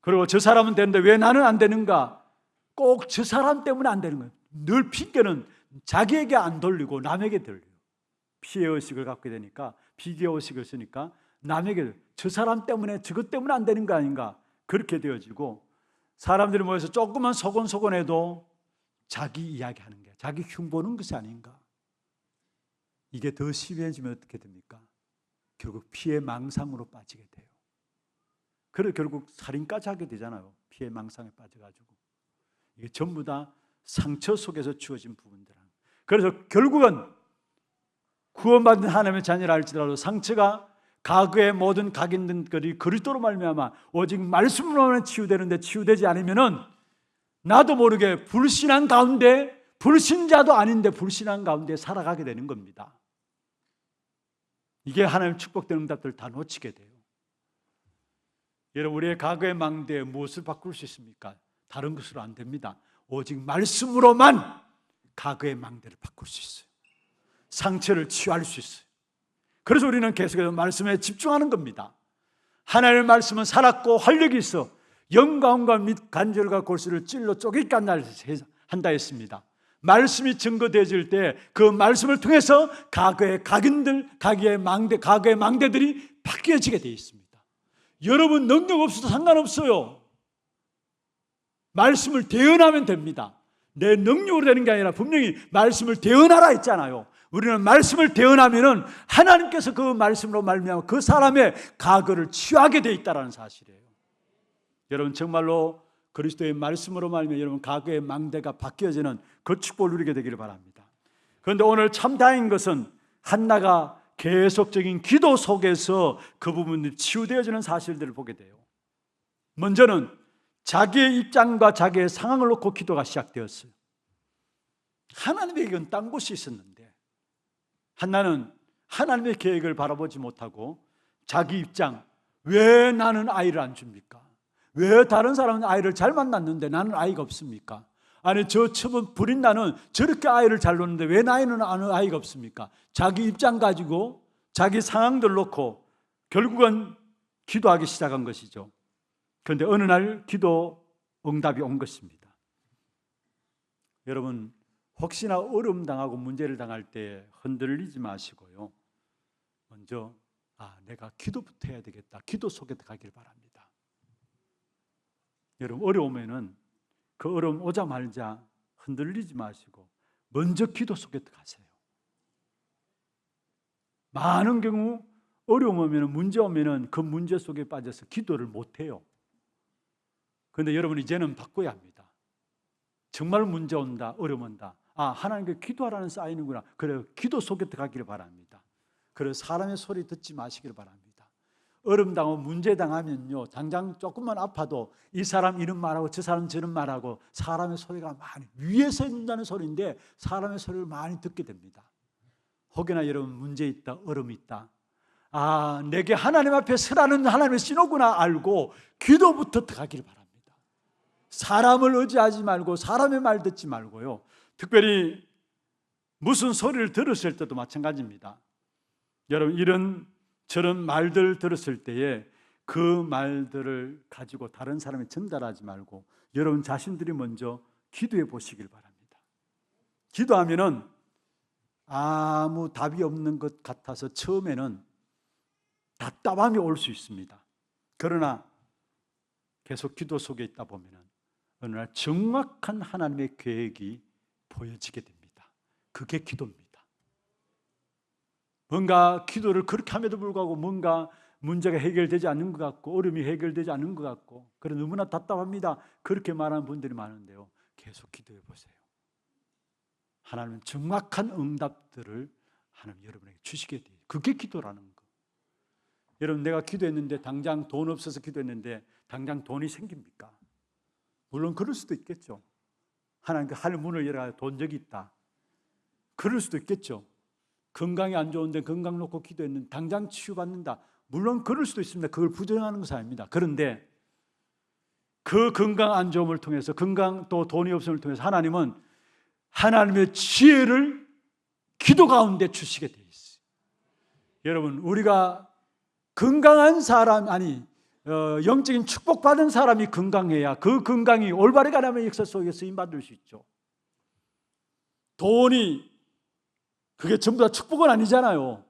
그리고 저 사람은 되는데 왜 나는 안 되는가? 꼭 저 사람 때문에 안 되는 거예요. 늘 핑계는 자기에게 안 돌리고 남에게 돌려요. 피해 의식을 갖게 되니까 비교 의식을 쓰니까 남에게 저 사람 때문에 저것 때문에 안 되는 거 아닌가 그렇게 되어지고 사람들이 모여서 조금만 소곤소곤해도 자기 이야기하는 게 자기 흉보는 것이 아닌가. 이게 더 심해지면 어떻게 됩니까? 결국 피해 망상으로 빠지게 돼요. 그래서 결국 살인까지 하게 되잖아요. 피해 망상에 빠져가지고 이게 전부 다 상처 속에서 주어진 부분들. 그래서 결국은 구원받은 하나님의 자녀라 할지라도 상처가 과거의 모든 각인들이 그리스도로 말미암아 오직 말씀으로만 치유되는데 치유되지 않으면은 나도 모르게 불신한 가운데, 불신자도 아닌데 불신한 가운데 살아가게 되는 겁니다. 이게 하나님 축복된 응답들을 다 놓치게 돼요. 여러분, 우리의 과거의 망대에 무엇을 바꿀 수 있습니까? 다른 것으로 안 됩니다. 오직 말씀으로만 과거의 망대를 바꿀 수 있어요. 상처를 치유할 수 있어요. 그래서 우리는 계속해서 말씀에 집중하는 겁니다. 하나님의 말씀은 살았고 활력이 있어 영광과 및 관절과 골수를 찔러 쪼개게 한다 했습니다. 말씀이 증거되어질 때 그 말씀을 통해서 과거의 각인들, 과거의 망대들이 바뀌어지게 되어 있습니다. 여러분 능력 없어도 상관없어요. 말씀을 대언하면 됩니다. 내 능력으로 되는 게 아니라 분명히 말씀을 대언하라 했잖아요. 우리는 말씀을 대언하면은 하나님께서 그 말씀으로 말미암아 그 사람의 과거를 치유하게 되어 있다는 사실이에요. 여러분 정말로 그리스도의 말씀으로 말미암아 여러분 과거의 망대가 바뀌어지는 그 축복을 누리게 되기를 바랍니다. 그런데 오늘 참 다행인 것은 한나가 계속적인 기도 속에서 그 부분이 치유되어지는 사실들을 보게 돼요. 먼저는 자기의 입장과 자기의 상황을 놓고 기도가 시작되었어요. 하나님의 계획은 딴 곳이 있었는데 한나는 하나님의 계획을 바라보지 못하고 자기 입장, 왜 나는 아이를 안 줍니까? 왜 다른 사람은 아이를 잘 만났는데 나는 아이가 없습니까? 아니 저 처음 불인 나는 저렇게 아이를 잘 놓는데 왜 나이는 아이가 없습니까? 자기 입장 가지고 자기 상황들 놓고 결국은 기도하기 시작한 것이죠. 그런데 어느 날 기도 응답이 온 것입니다. 여러분 혹시나 어려움 당하고 문제를 당할 때 흔들리지 마시고요. 먼저 내가 기도부터 해야 되겠다. 기도 속에 들어가길 바랍니다. 여러분 어려우면은 그 어려움 오자마자 흔들리지 마시고 먼저 기도 속에 들어가세요. 많은 경우 어려움 오면 문제 오면은 그 문제 속에 빠져서 기도를 못 해요. 그런데 여러분 이제는 바꿔야 합니다. 정말 문제 온다, 어려움 온다. 하나님께 기도하라는 사인이구나. 그래요. 기도 속에 들어가기를 바랍니다. 그래서 사람의 소리 듣지 마시기를 바랍니다. 어려움 당하고 문제 당하면요, 당장 조금만 아파도 이 사람 이런 말하고 저 사람 저런 말하고 사람의 소리가 많이 위에서 듣는다는 소리인데 사람의 소리를 많이 듣게 됩니다. 혹여나 여러분 문제 있다, 어려움이 있다. 내게 하나님 앞에 서라는 하나님의 신호구나 알고 기도부터 들어가기를 바랍니다. 사람을 의지하지 말고 사람의 말 듣지 말고요. 특별히 무슨 소리를 들었을 때도 마찬가지입니다. 여러분 이런 저런 말들 들었을 때에 그 말들을 가지고 다른 사람에 전달하지 말고 여러분 자신들이 먼저 기도해 보시길 바랍니다. 기도하면은 아무 답이 없는 것 같아서 처음에는 답답함이 올 수 있습니다. 그러나 계속 기도 속에 있다 보면은 어느 날 정확한 하나님의 계획이 보여지게 됩니다. 그게 기도입니다. 뭔가 기도를 그렇게 함에도 불구하고 뭔가 문제가 해결되지 않는 것 같고 어려움이 해결되지 않는 것 같고 그래 너무나 답답합니다. 그렇게 말하는 분들이 많은데요. 계속 기도해 보세요. 하나님은 정확한 응답들을 하나님 여러분에게 주시게 돼요. 그게 기도라는 거. 여러분 내가 기도했는데 당장 돈 없어서 기도했는데 당장 돈이 생깁니까? 물론 그럴 수도 있겠죠. 하나님께 하늘 문을 열어야 돈 적이 있다. 그럴 수도 있겠죠. 건강이 안 좋은데 건강 놓고 기도했는데 당장 치유받는다. 물론 그럴 수도 있습니다. 그걸 부정하는 것은 아닙니다. 그런데 그 건강 안 좋음을 통해서 건강 또 돈이 없음을 통해서 하나님은 하나님의 지혜를 기도 가운데 주시게 돼 있어요. 여러분 우리가 건강한 사람 영적인 축복받은 사람이 건강해야 그 건강이 올바르게 하나님의 역사 속에 쓰임받을 수 있죠. 돈이 그게 전부 다 축복은 아니잖아요.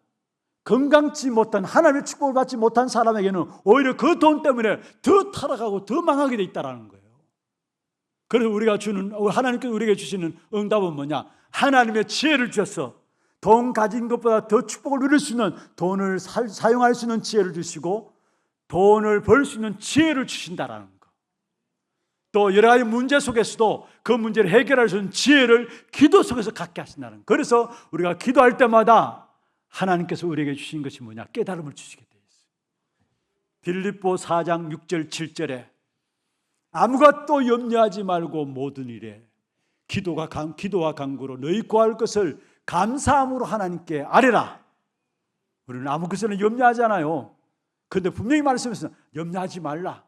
건강치 못한 하나님의 축복을 받지 못한 사람에게는 오히려 그 돈 때문에 더 타락하고 더 망하게 돼 있다는 거예요. 그래서 하나님께서 우리에게 주시는 응답은 뭐냐? 하나님의 지혜를 주셔서 돈 가진 것보다 더 축복을 누릴 수 있는 돈을 사용할 수 있는 지혜를 주시고 돈을 벌 수 있는 지혜를 주신다라는 거. 또 여러 가지 문제 속에서도 그 문제를 해결할 수 있는 지혜를 기도 속에서 갖게 하신다는. 그래서 우리가 기도할 때마다 하나님께서 우리에게 주신 것이 뭐냐? 깨달음을 주시게 되어 있어요. 빌립보 4장 6절 7절에 아무것도 염려하지 말고 모든 일에 기도와 간구로 너희 구할 것을 감사함으로 하나님께 아뢰라. 우리는 아무 것에는 염려하잖아요. 그런데 분명히 말씀하셨어요. 염려하지 말라.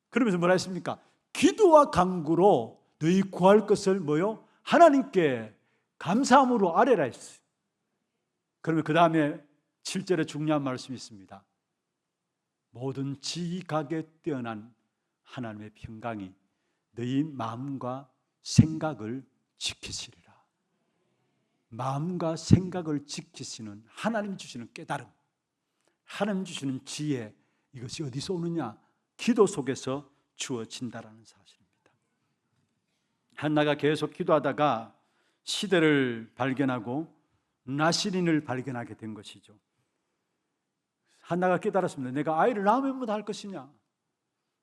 그러면서 뭐라 했습니까? 기도와 간구로 너희 구할 것을 뭐요? 하나님께 감사함으로 아뢰라 했어요. 그러면 그 다음에 7절에 중요한 말씀이 있습니다. 모든 지각에 뛰어난 하나님의 평강이 너희 마음과 생각을 지키시리라. 마음과 생각을 지키시는 하나님 주시는 깨달음, 하나님 주시는 지혜, 이것이 어디서 오느냐? 기도 속에서 주어진다라는 사실입니다. 한나가 계속 기도하다가 시대를 발견하고 나시린을 발견하게 된 것이죠. 한나가 깨달았습니다. 내가 아이를 낳으면 뭐 할 것이냐?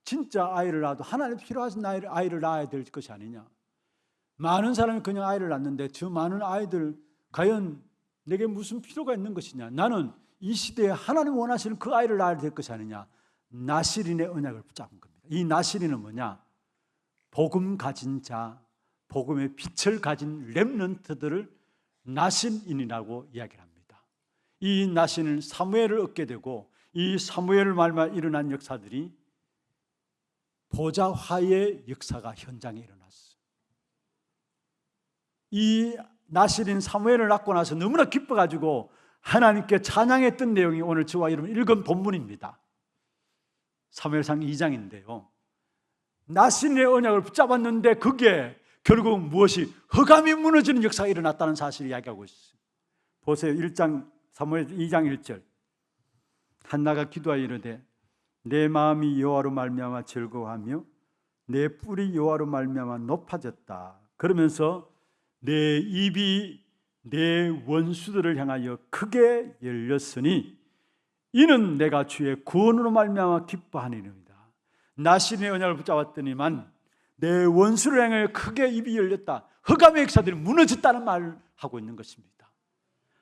진짜 아이를 낳아도 하나님 필요하신 아이를 낳아야 될 것이 아니냐? 많은 사람이 그냥 아이를 낳는데 저 많은 아이들 과연 내게 무슨 필요가 있는 것이냐? 나는 이 시대에 하나님 원하시는 그 아이를 낳아야 될 것이 아니냐? 나시린의 언약을 붙잡은 겁니다. 이 나시린은 뭐냐? 복음 가진 자, 복음의 빛을 가진 렘넌트들을 나신인이라고 이야기를 합니다. 이 나신은 사무엘을 얻게 되고 이 사무엘을 말미암아 일어난 역사들이 보좌화의 역사가 현장에 일어났어요. 이 나실인 사무엘을 낳고 나서 너무나 기뻐가지고 하나님께 찬양했던 내용이 오늘 저와 여러분 읽은 본문입니다. 사무엘상 2장인데요. 나실인의 언약을 붙잡았는데 그게 결국 무엇이 흑암이 무너지는 역사가 일어났다는 사실을 이야기하고 있어요. 보세요. 1장 사무엘 2장 1절. 한나가 기도하여 이르되 내 마음이 여호와로 말미암아 즐거워하며 내 뿔이 여호와로 말미암아 높아졌다. 그러면서 내 입이 내 원수들을 향하여 크게 열렸으니 이는 내가 주의 구원으로 말미암아 기뻐하니이다. 나신의 언약을 붙잡았더니만 내 원수를 향하여 크게 입이 열렸다. 흑암의 역사들이 무너졌다는 말을 하고 있는 것입니다.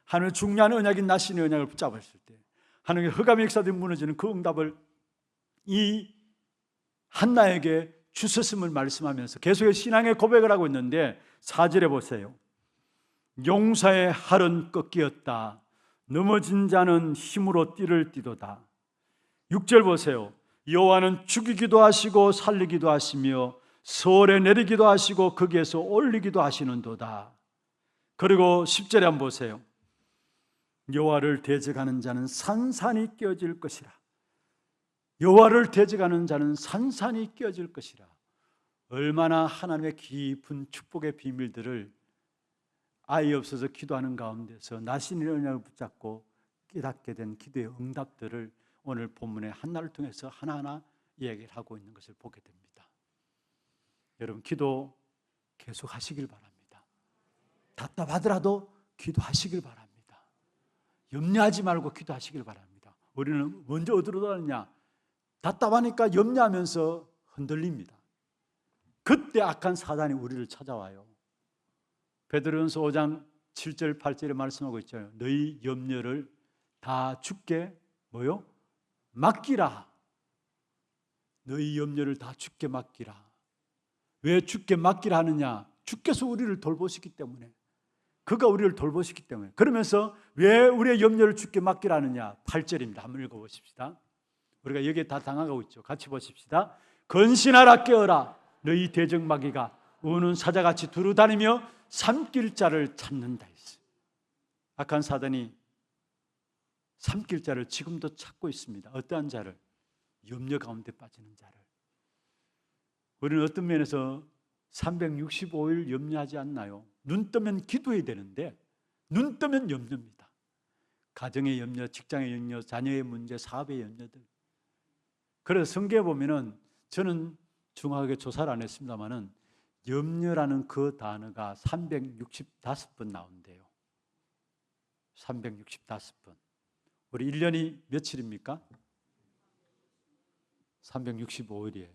하나님의 중요한 언약인 나신의 언약을 붙잡았을 때 하나님의 흑암의 역사들이 무너지는 그 응답을 이 한나에게 주셨음을 말씀하면서 계속해서 신앙의 고백을 하고 있는데 4절에 보세요. 용사의 활은 꺾이었다. 넘어진 자는 힘으로 띠를 띠도다. 6절 보세요. 여호와는 죽이기도 하시고 살리기도 하시며 서울에 내리기도 하시고 거기에서 올리기도 하시는도다. 그리고 10절에 한번 보세요. 여호와를 대적하는 자는 산산이 깨어질 것이라. 여호와를 대적하는 자는 산산이 깨어질 것이라. 얼마나 하나님의 깊은 축복의 비밀들을 아이 없어서 기도하는 가운데서 나신의 언약을 붙잡고 깨닫게 된 기도의 응답들을 오늘 본문의 한나를 통해서 하나하나 이야기를 하고 있는 것을 보게 됩니다. 여러분 기도 계속 하시길 바랍니다. 답답하더라도 기도하시길 바랍니다. 염려하지 말고 기도하시길 바랍니다. 우리는 먼저 어디로 가느냐? 답답하니까 염려하면서 흔들립니다. 그때 악한 사단이 우리를 찾아와요. 베드로전서 5장 7절 8절에 말씀하고 있잖아요. 너희 염려를 다 주께 뭐요? 맡기라. 너희 염려를 다 주께 맡기라. 왜 주께 맡기라 하느냐? 주께서 우리를 돌보시기 때문에, 그가 우리를 돌보시기 때문에. 그러면서 왜 우리의 염려를 주께 맡기라 하느냐? 8절입니다. 한번 읽어보십시다. 우리가 여기에 다 당하고 있죠. 같이 보십시다. 근신하라 깨어라. 너희 대적마귀가 우는 사자같이 두루다니며 삼킬 자를 찾는다 했어요. 악한 사단이 삼킬 자를 지금도 찾고 있습니다. 어떠한 자를? 염려 가운데 빠지는 자를. 우리는 어떤 면에서 365일 염려하지 않나요? 눈 뜨면 기도해야 되는데 눈 뜨면 염려입니다. 가정의 염려, 직장의 염려, 자녀의 문제, 사업의 염려들. 그래서 성경에 보면은 저는 정확하게 조사를 안 했습니다만은 염려라는 그 단어가 365번 나온대요. 365번. 우리 1년이 며칠입니까? 365일이에요.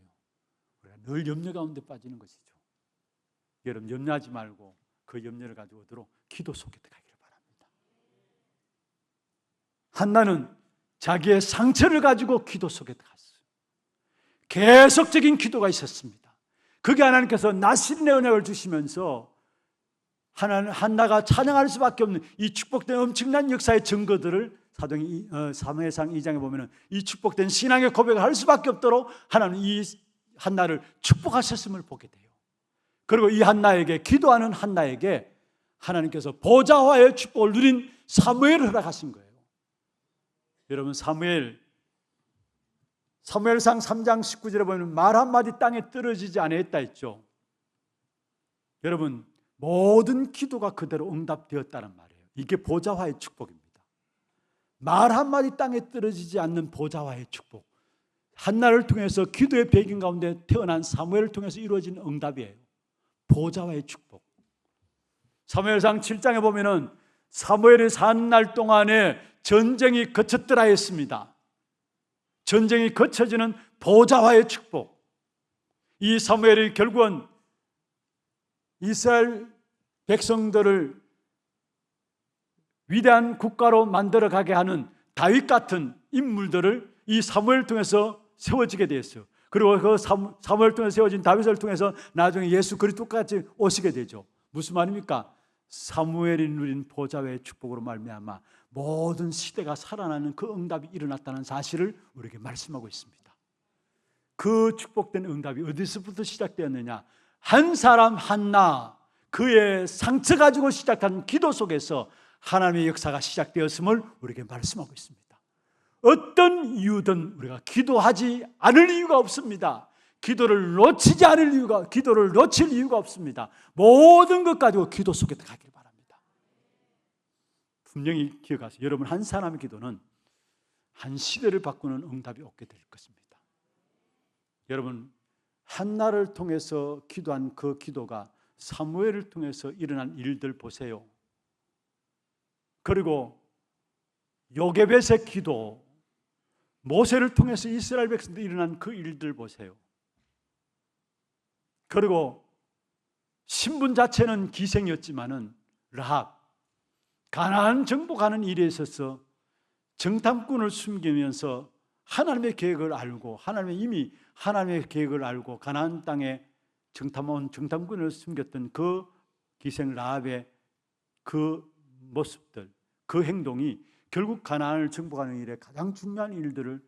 우리가 늘 염려 가운데 빠지는 것이죠. 여러분 염려하지 말고 그 염려를 가지고 얻도록 기도 속에 들어가기를 바랍니다. 한나는 자기의 상처를 가지고 기도 속에 들어갔어요. 계속적인 기도가 있었습니다. 그게 하나님께서 나실인의 은혜를 주시면서 한나가 찬양할 수밖에 없는 이 축복된 엄청난 역사의 증거들을 사무엘상 2장에 보면 이 축복된 신앙의 고백을 할 수밖에 없도록 하나님은 이 한나를 축복하셨음을 보게 돼요. 그리고 이 한나에게, 기도하는 한나에게 하나님께서 보좌와의 축복을 누린 사무엘을 허락하신 거예요. 여러분 사무엘상 3장 19절에 보면 말 한마디 땅에 떨어지지 아니했다 했죠. 여러분 모든 기도가 그대로 응답되었다는 말이에요. 이게 보좌와의 축복입니다. 말 한마디 땅에 떨어지지 않는 보좌와의 축복. 한나를 통해서 기도의 배경 가운데 태어난 사무엘을 통해서 이루어진 응답이에요. 보좌와의 축복. 사무엘상 7장에 보면은 사무엘이 산 날 동안에 전쟁이 그쳤더라 했습니다. 전쟁이 거쳐지는 보좌와의 축복. 이 사무엘이 결국은 이스라엘 백성들을 위대한 국가로 만들어가게 하는 다윗 같은 인물들을 이 사무엘을 통해서 세워지게 되었어요. 그리고 그 사무엘을 통해서 세워진 다윗을 통해서 나중에 예수 그리스도까지 오시게 되죠. 무슨 말입니까? 사무엘이 누린 보좌의 축복으로 말미암아 모든 시대가 살아나는 그 응답이 일어났다는 사실을 우리에게 말씀하고 있습니다. 그 축복된 응답이 어디서부터 시작되었느냐? 한 사람 한나, 그의 상처 가지고 시작한 기도 속에서 하나님의 역사가 시작되었음을 우리에게 말씀하고 있습니다. 어떤 이유든 우리가 기도하지 않을 이유가 없습니다. 기도를 놓칠 이유가 없습니다. 모든 것 가지고 기도 속에 들어가길 바랍니다. 분명히 기억하세요. 여러분 한 사람의 기도는 한 시대를 바꾸는 응답이 오게 될 것입니다. 여러분 한나를 통해서 기도한 그 기도가 사무엘을 통해서 일어난 일들 보세요. 그리고 요게벳의 기도, 모세를 통해서 이스라엘 백성들이 일어난 그 일들 보세요. 그리고 신분 자체는 기생이었지만은 라합, 가나안 정복하는 일에 있어서 정탐꾼을 숨기면서 하나님의 계획을 알고 하나님의 계획을 알고 가나안 땅에 정탐꾼을 숨겼던 그 기생 라합의 그 모습들, 그 행동이 결국 가나안을 정복하는 일에 가장 중요한 일들을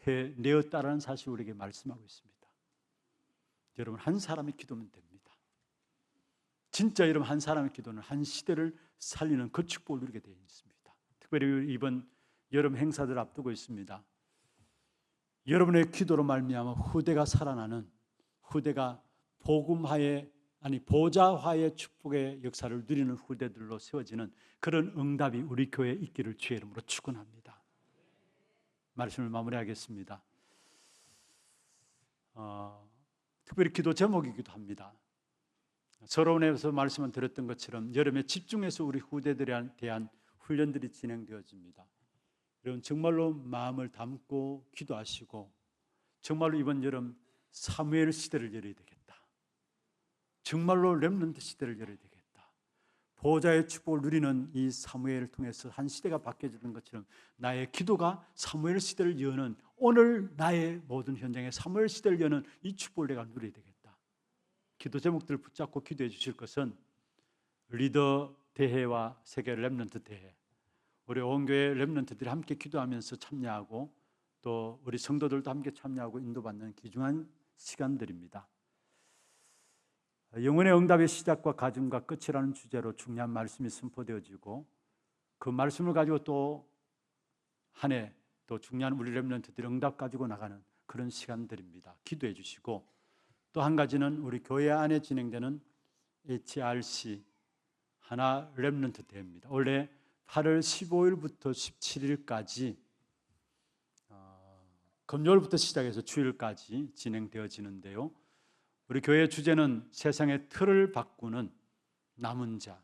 해내었다라는 사실을 우리에게 말씀하고 있습니다. 여러분 한 사람의 기도면 됩니다. 진짜 여러분 한 사람의 기도는 한 시대를 살리는 그 축복을 누리게 되어 있습니다. 특별히 이번 여름 행사들 앞두고 있습니다. 여러분의 기도로 말미암아 후대가 살아나는, 후대가 보좌화의 축복의 역사를 누리는 후대들로 세워지는 그런 응답이 우리 교회에 있기를 주의 이름으로 축원합니다. 말씀을 마무리하겠습니다. 특별히 기도 제목이기도 합니다. 서론에서 말씀을 드렸던 것처럼 여름에 집중해서 우리 후대들에 대한 훈련들이 진행되어집니다. 여러분 정말로 마음을 담고 기도하시고 정말로 이번 여름 사무엘 시대를 열어야 되겠다. 정말로 렘넌트 시대를 열어야 되겠다. 보좌의 축복을 누리는 이 사무엘을 통해서 한 시대가 바뀌어지는 것처럼 나의 기도가 사무엘 시대를 여는, 오늘 나의 모든 현장에 사무엘 시대를 여는 이 축복을 내가 누려야 되겠다. 기도 제목들을 붙잡고 기도해 주실 것은 리더 대회와 세계 렘넌트 대회, 우리 온 교회 렘넌트들이 함께 기도하면서 참여하고 또 우리 성도들도 함께 참여하고 인도받는 귀중한 시간들입니다. 영혼의 응답의 시작과 가짐과 끝이라는 주제로 중요한 말씀이 선포되어지고 그 말씀을 가지고 또 한 해 또 중요한 우리 렘넌트들이 응답 가지고 나가는 그런 시간들입니다. 기도해 주시고 또 한 가지는 우리 교회 안에 진행되는 HRC 하나 렘넌트 대회입니다. 원래 8월 15일부터 17일까지 금요일부터 시작해서 주일까지 진행되어지는데요. 우리 교회의 주제는 세상의 틀을 바꾸는 남은 자.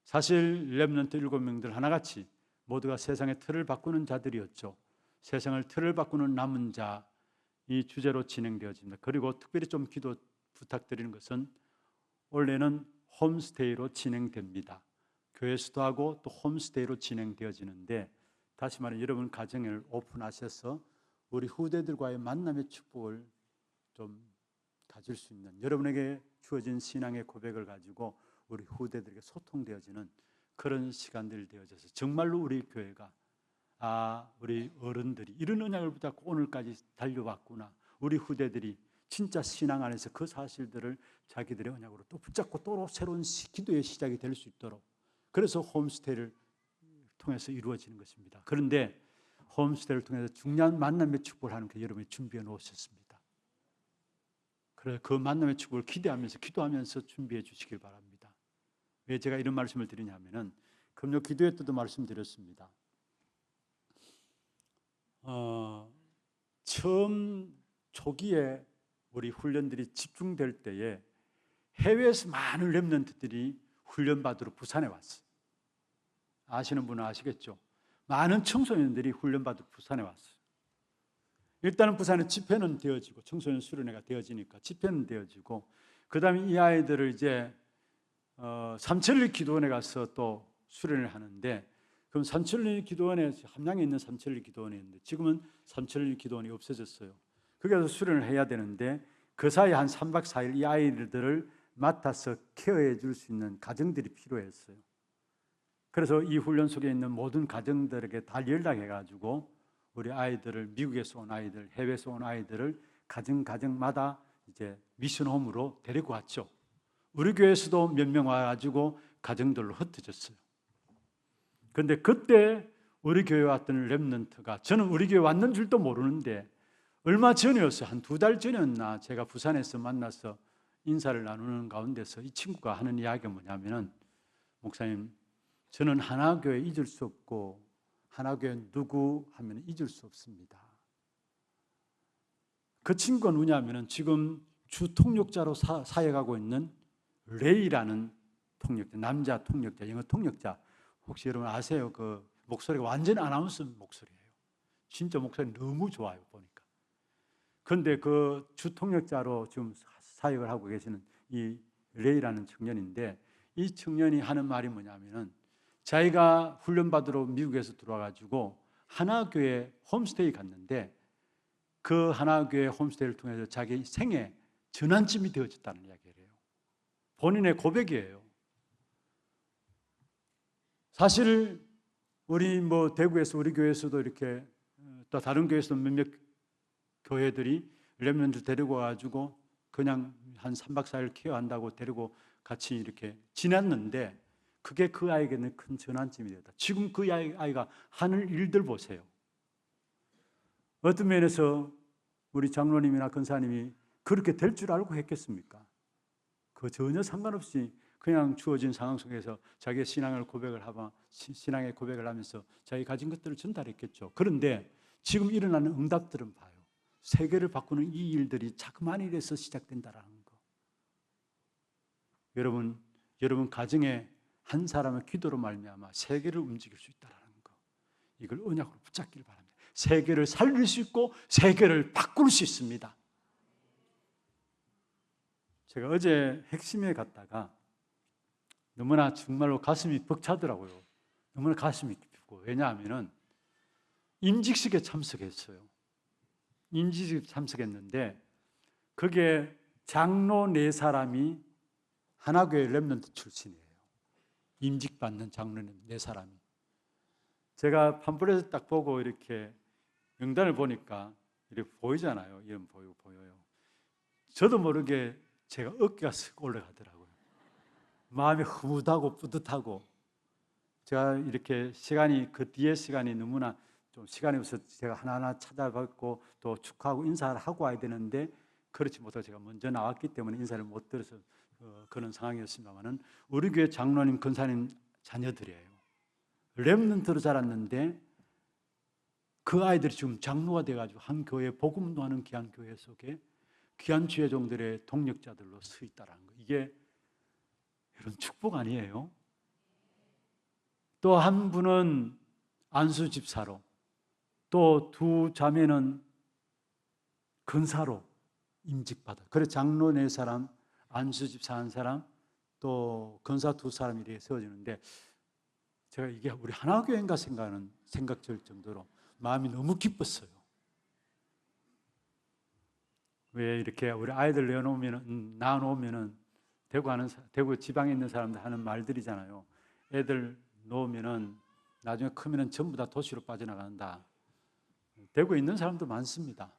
사실 렘넌트 7명들 하나같이 모두가 세상의 틀을 바꾸는 자들이었죠. 세상을 틀을 바꾸는 남은 자, 이 주제로 진행되어집니다. 그리고 특별히 좀 기도 부탁드리는 것은 원래는 홈스테이로 진행됩니다. 교회에서도 하고 또 홈스테이로 진행되어지는데, 다시 말해 여러분 가정을 오픈하셔서 우리 후대들과의 만남의 축복을 좀 가질 수 있는, 여러분에게 주어진 신앙의 고백을 가지고 우리 후대들에게 소통되어지는 그런 시간들이 되어져서 정말로 우리 교회가 우리 어른들이 이런 언약을 붙잡고 오늘까지 달려왔구나, 우리 후대들이 진짜 신앙 안에서 그 사실들을 자기들의 언약으로 또 붙잡고 또 새로운 기도의 시작이 될 수 있도록, 그래서 홈스테이를 통해서 이루어지는 것입니다. 그런데 홈스테이를 통해서 중요한 만남의 축복을 하는 게 여러분이 준비해 놓으셨습니다. 그래서 그 만남의 축복을 기대하면서 기도하면서 준비해 주시길 바랍니다. 왜 제가 이런 말씀을 드리냐면은 금요 기도회 때도 말씀드렸습니다. 처음 초기에 우리 훈련들이 집중될 때에 해외에서 많은 렘넌트들이 훈련받으러 부산에 왔어요. 아시는 분은 아시겠죠? 많은 청소년들이 훈련받으러 부산에 왔어요. 일단은 부산에 집회는 되어지고 청소년 수련회가 되어지니까 집회는 되어지고, 그 다음에 이 아이들을 이제 삼천리 기도원에 가서 또 수련을 하는데, 그럼 삼천리 기도원에 함양에 있는 삼천리 기도원이 있는데 지금은 삼천리 기도원이 없어졌어요. 거기서 수련을 해야 되는데 그 사이에 한 3박 4일 이 아이들을 맡아서 케어해 줄 수 있는 가정들이 필요했어요. 그래서 이 훈련 속에 있는 모든 가정들에게 다 연락해가지고 우리 아이들을, 미국에서 온 아이들, 해외에서 온 아이들을 가정마다 이제 미션홈으로 데리고 왔죠. 우리 교회에서도 몇 명 와가지고 가정들로 흩어졌어요. 그런데 그때 우리 교회에 왔던 렘넌트가, 저는 우리 교회 왔는 줄도 모르는데 얼마 전이었어요. 한 2달 전이었나, 제가 부산에서 만나서 인사를 나누는 가운데서 이 친구가 하는 이야기가 뭐냐면은, 목사님, 저는 하나교회 잊을 수 없고 하나교회 누구 하면 잊을 수 없습니다. 그 친구가 누구냐면은 지금 주 통역자로 사역하고 있는 레이라는 통역자, 남자 통역자, 영어 통역자. 혹시 여러분 아세요? 그 목소리가 완전 아나운서 목소리예요. 진짜 목소리 너무 좋아요, 보니까. 그런데 그 주 통역자로 지금 사역을 하고 계시는 이 레이라는 청년인데, 이 청년이 하는 말이 뭐냐면은, 자기가 훈련받으러 미국에서 들어와가지고 하나교회 홈스테이 갔는데 그 하나교회 홈스테이를 통해서 자기 생애 전환점이 되어졌다는 이야기를 해요. 본인의 고백이에요. 사실 우리 대구에서, 우리 교회에서도 이렇게, 또 다른 교회에서도 몇몇 교회들이 렘넌트 데리고 와가지고 그냥 한 3박 4일 케어한다고 데리고 같이 이렇게 지냈는데, 그게 그 아이에게는 큰 전환점이 되었다. 지금 그 아이가 하는 일들 보세요. 어떤 면에서 우리 장로님이나 권사님이 그렇게 될 줄 알고 했겠습니까? 그 전혀 상관없이 그냥 주어진 상황 속에서 자기의 신앙의 고백을 하면서 자기 가진 것들을 전달했겠죠. 그런데 지금 일어나는 응답들은 봐요. 세계를 바꾸는 이 일들이 자그마한 일에서 시작된다는 거. 여러분 가정에 한 사람의 기도로 말미암아 세계를 움직일 수 있다는 거, 이걸 언약으로 붙잡길 바랍니다. 세계를 살릴 수 있고 세계를 바꿀 수 있습니다. 제가 어제 핵심에 갔다가 너무나 정말로 가슴이 벅차더라고요. 너무나 가슴이 기쁘고, 왜냐하면 임직식에 참석했어요. 임직식에 참석했는데 그게 장로 4사람이 하나교회 렘넌트 출신이에요. 임직받는 장로님 4사람이. 제가 팜플렛을 딱 보고 이렇게 명단을 보니까 이렇게 보이잖아요. 이름 보여요. 저도 모르게 제가 어깨가 쓱 올라가더라고요. 마음이 흐뭇하고 뿌듯하고, 제가 이렇게 그 뒤에 시간이 너무나 좀 시간이 없어서 제가 하나하나 찾아뵙고 또 축하하고 인사를 하고 와야 되는데 그렇지 못하고 제가 먼저 나왔기 때문에 인사를 못 드려서 그런 상황이었습니다만은, 우리 교회 장로님, 권사님 자녀들이에요. 렘넌트로 자랐는데 그 아이들이 지금 장로가 돼가지고 한 교회, 복음도하는 귀한 교회 속에 귀한 주의종들의 동력자들로 서 있다는 거, 이게 이런 축복 아니에요? 또 한 분은 안수 집사로, 또 2 자매는 근사로 임직받아. 그래 장로 4사람, 안수집사 1사람, 또 근사 2사람이 이렇게 세워지는데 제가 이게 우리 하나교회인가 생각 들 정도로 마음이 너무 기뻤어요. 왜 이렇게 우리 아이들 낳아놓으면은 대구 지방에 있는 사람들 하는 말들이잖아요. 애들 놓으면은 나중에 크면은 전부 다 도시로 빠져나간다. 대구에 있는 사람도 많습니다.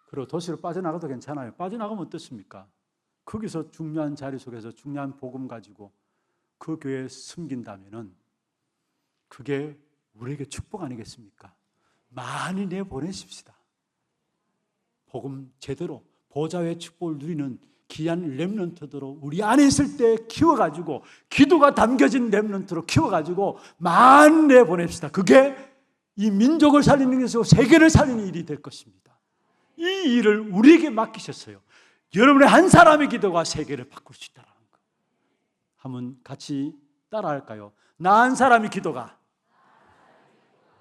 그리고 도시로 빠져나가도 괜찮아요. 빠져나가면 어떻습니까? 거기서 중요한 자리 속에서 중요한 복음 가지고 그 교회에 숨긴다면은 그게 우리에게 축복 아니겠습니까? 많이 내보내십시다. 복음 제대로 보좌의 축복을 누리는 귀한 렘넌트들로 우리 안에 있을 때 키워가지고 기도가 담겨진 렘넌트로 키워가지고 많이 내보냅시다. 그게 이 민족을 살리는 것이고 세계를 살리는 일이 될 것입니다. 이 일을 우리에게 맡기셨어요. 여러분의 한 사람의 기도가 세계를 바꿀 수 있다는 거. 한번 같이 따라할까요? 나 한 사람의 기도가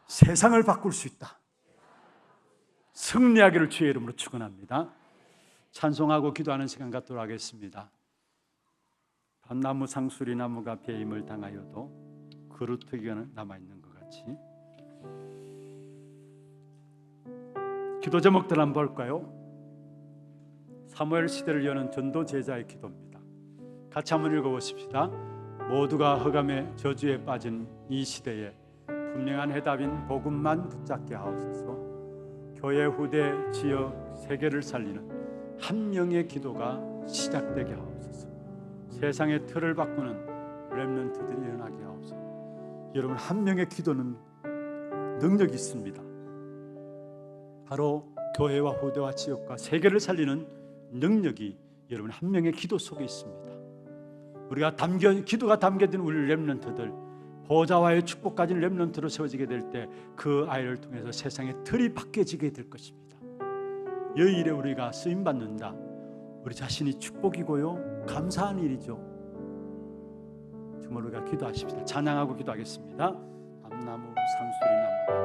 세상을 바꿀 수 있다. 승리하기를 주의 이름으로 축원합니다. 찬송하고 기도하는 시간 갖도록 하겠습니다. 밤나무 상수리 나무가 배임을 당하여도 그루터기가 남아있는 것 같이 기도 제목들 한번 볼까요? 사무엘 시대를 여는 전도 제자의 기도입니다. 같이 한번 읽어보십시다. 모두가 흑암의 저주에 빠진 이 시대에 분명한 해답인 복음만 붙잡게 하옵소서. 교회 후대 지역 세계를 살리는 한 명의 기도가 시작되게 하옵소서. 세상의 틀을 바꾸는 렘넌트들이 일어나게 하옵소서. 여러분 한 명의 기도는 능력이 있습니다. 바로 교회와 후대와 지역과 세계를 살리는 능력이 여러분 한 명의 기도 속에 있습니다. 우리가 기도가 담겨진 우리 렘넌트들 보좌와의 축복 가진 렘넌트로 세워지게 될 때 그 아이를 통해서 세상의 틀이 바뀌어지게 될 것입니다. 이 일에 우리가 쓰임받는다. 우리 자신이 축복이고요 감사한 일이죠. 정말 우리가 기도하십시다. 찬양하고 기도하겠습니다. 밤나무 상수리 나무가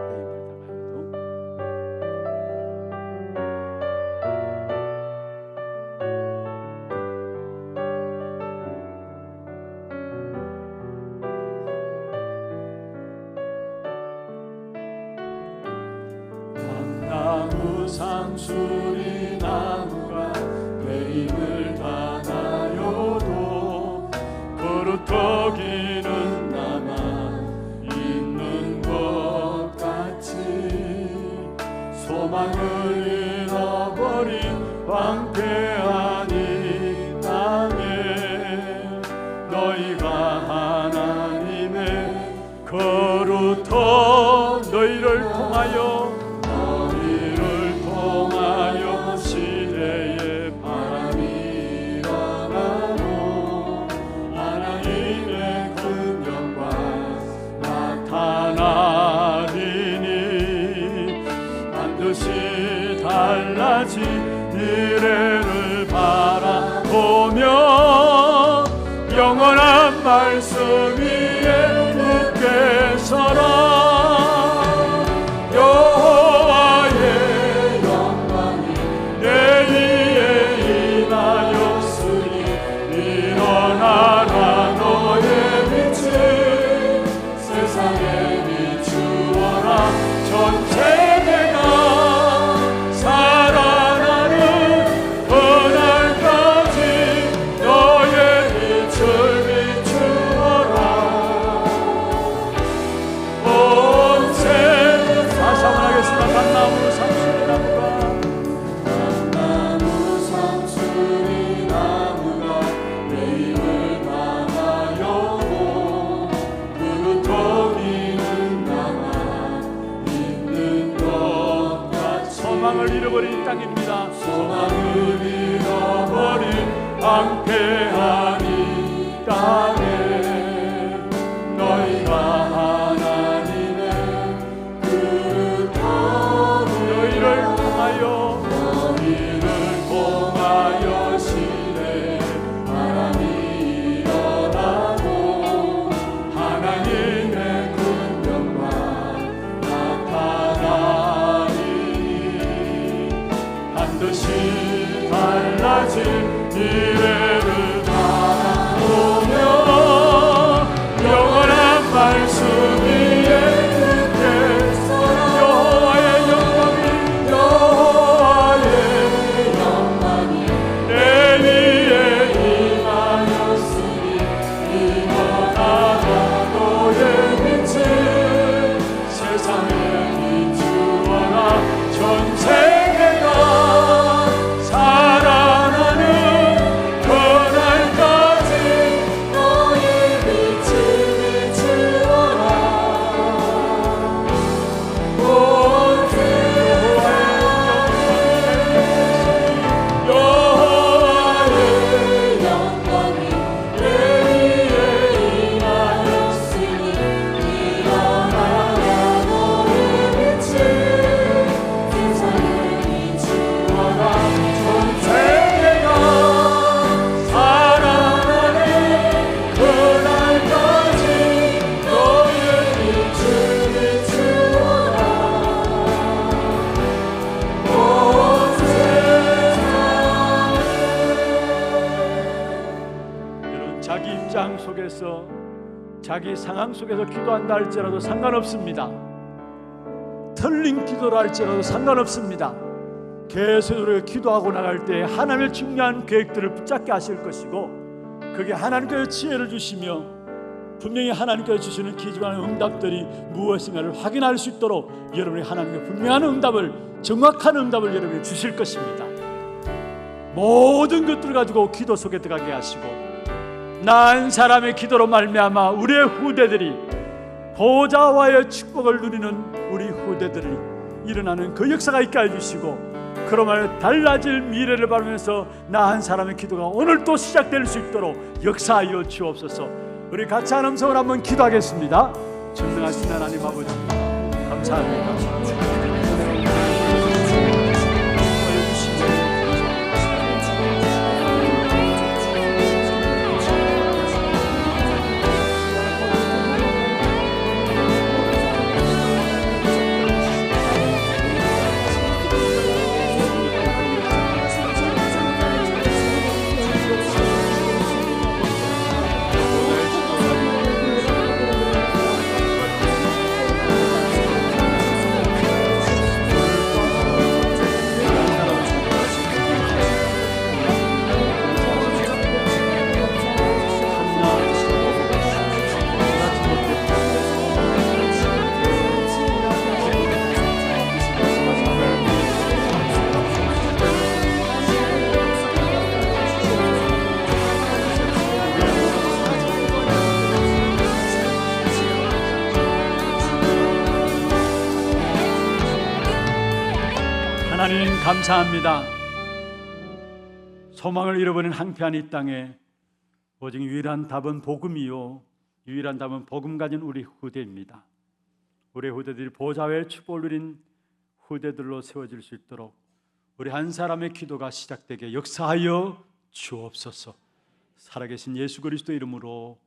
배임을 당하여도 상수리 나무가 배임을 당하여도 그루터기는 남아 있는 것 같이 소망을 잃어버린 황폐한 이 땅에 너희가 하나님의 거루터 너희를 통하여 시대에 바람이 일어나고 하나님의 큰 영광 나타나리니 반드시 달라진 미래를 바라보며 영원한 말씀 위에 굳게 서라. 일어나라 너의 빛을 세상에 비추어라. 전 세계가 살아나는 그날까지 너의 빛을 비추어라. 온 세계 다시 한번 하겠습니다. 밤나무 상수리 나무가 소망을 잃어버린 땅입니다. 소망을 잃어버린 황폐한 이 땅에 너희가 하나님의 그루터기 너희를 통하여 시대에 바람이 일어나고 하나님의 큰 영광 나타나 위기 상황 속에서 기도한다 할지라도 상관없습니다. 틀린 기도를 할지라도 상관없습니다. 계속으로 기도하고 나갈 때 하나님의 중요한 계획들을 붙잡게 하실 것이고, 그게 하나님께서 지혜를 주시며 분명히 하나님께서 주시는 기중한 응답들이 무엇인가를 확인할 수 있도록 여러분이 하나님의 분명한 응답을, 정확한 응답을 여러분이 주실 것입니다. 모든 것들을 가지고 기도 속에 들어가게 하시고, 난 사람의 기도로 말미암아 우리의 후대들이 보좌와의 축복을 누리는 우리 후대들이 일어나는 그 역사가 있게 해주시고, 그러므로 달라질 미래를 바라면서 나 한 사람의 기도가 오늘 또 시작될 수 있도록 역사하여 주옵소서. 우리 같이 한 음성을 한번 기도하겠습니다. 전능하신 하나님 아버지, 감사합니다. 하나님 감사합니다. 소망을 잃어버린 황폐한 이 땅에 오직 유일한 답은 복음이요, 유일한 답은 복음 가진 우리 후대입니다. 우리 후대들이 보좌의 축복을 누린 후대들로 세워질 수 있도록 우리 한 사람의 기도가 시작되게 역사하여 주옵소서. 살아계신 예수 그리스도 이름으로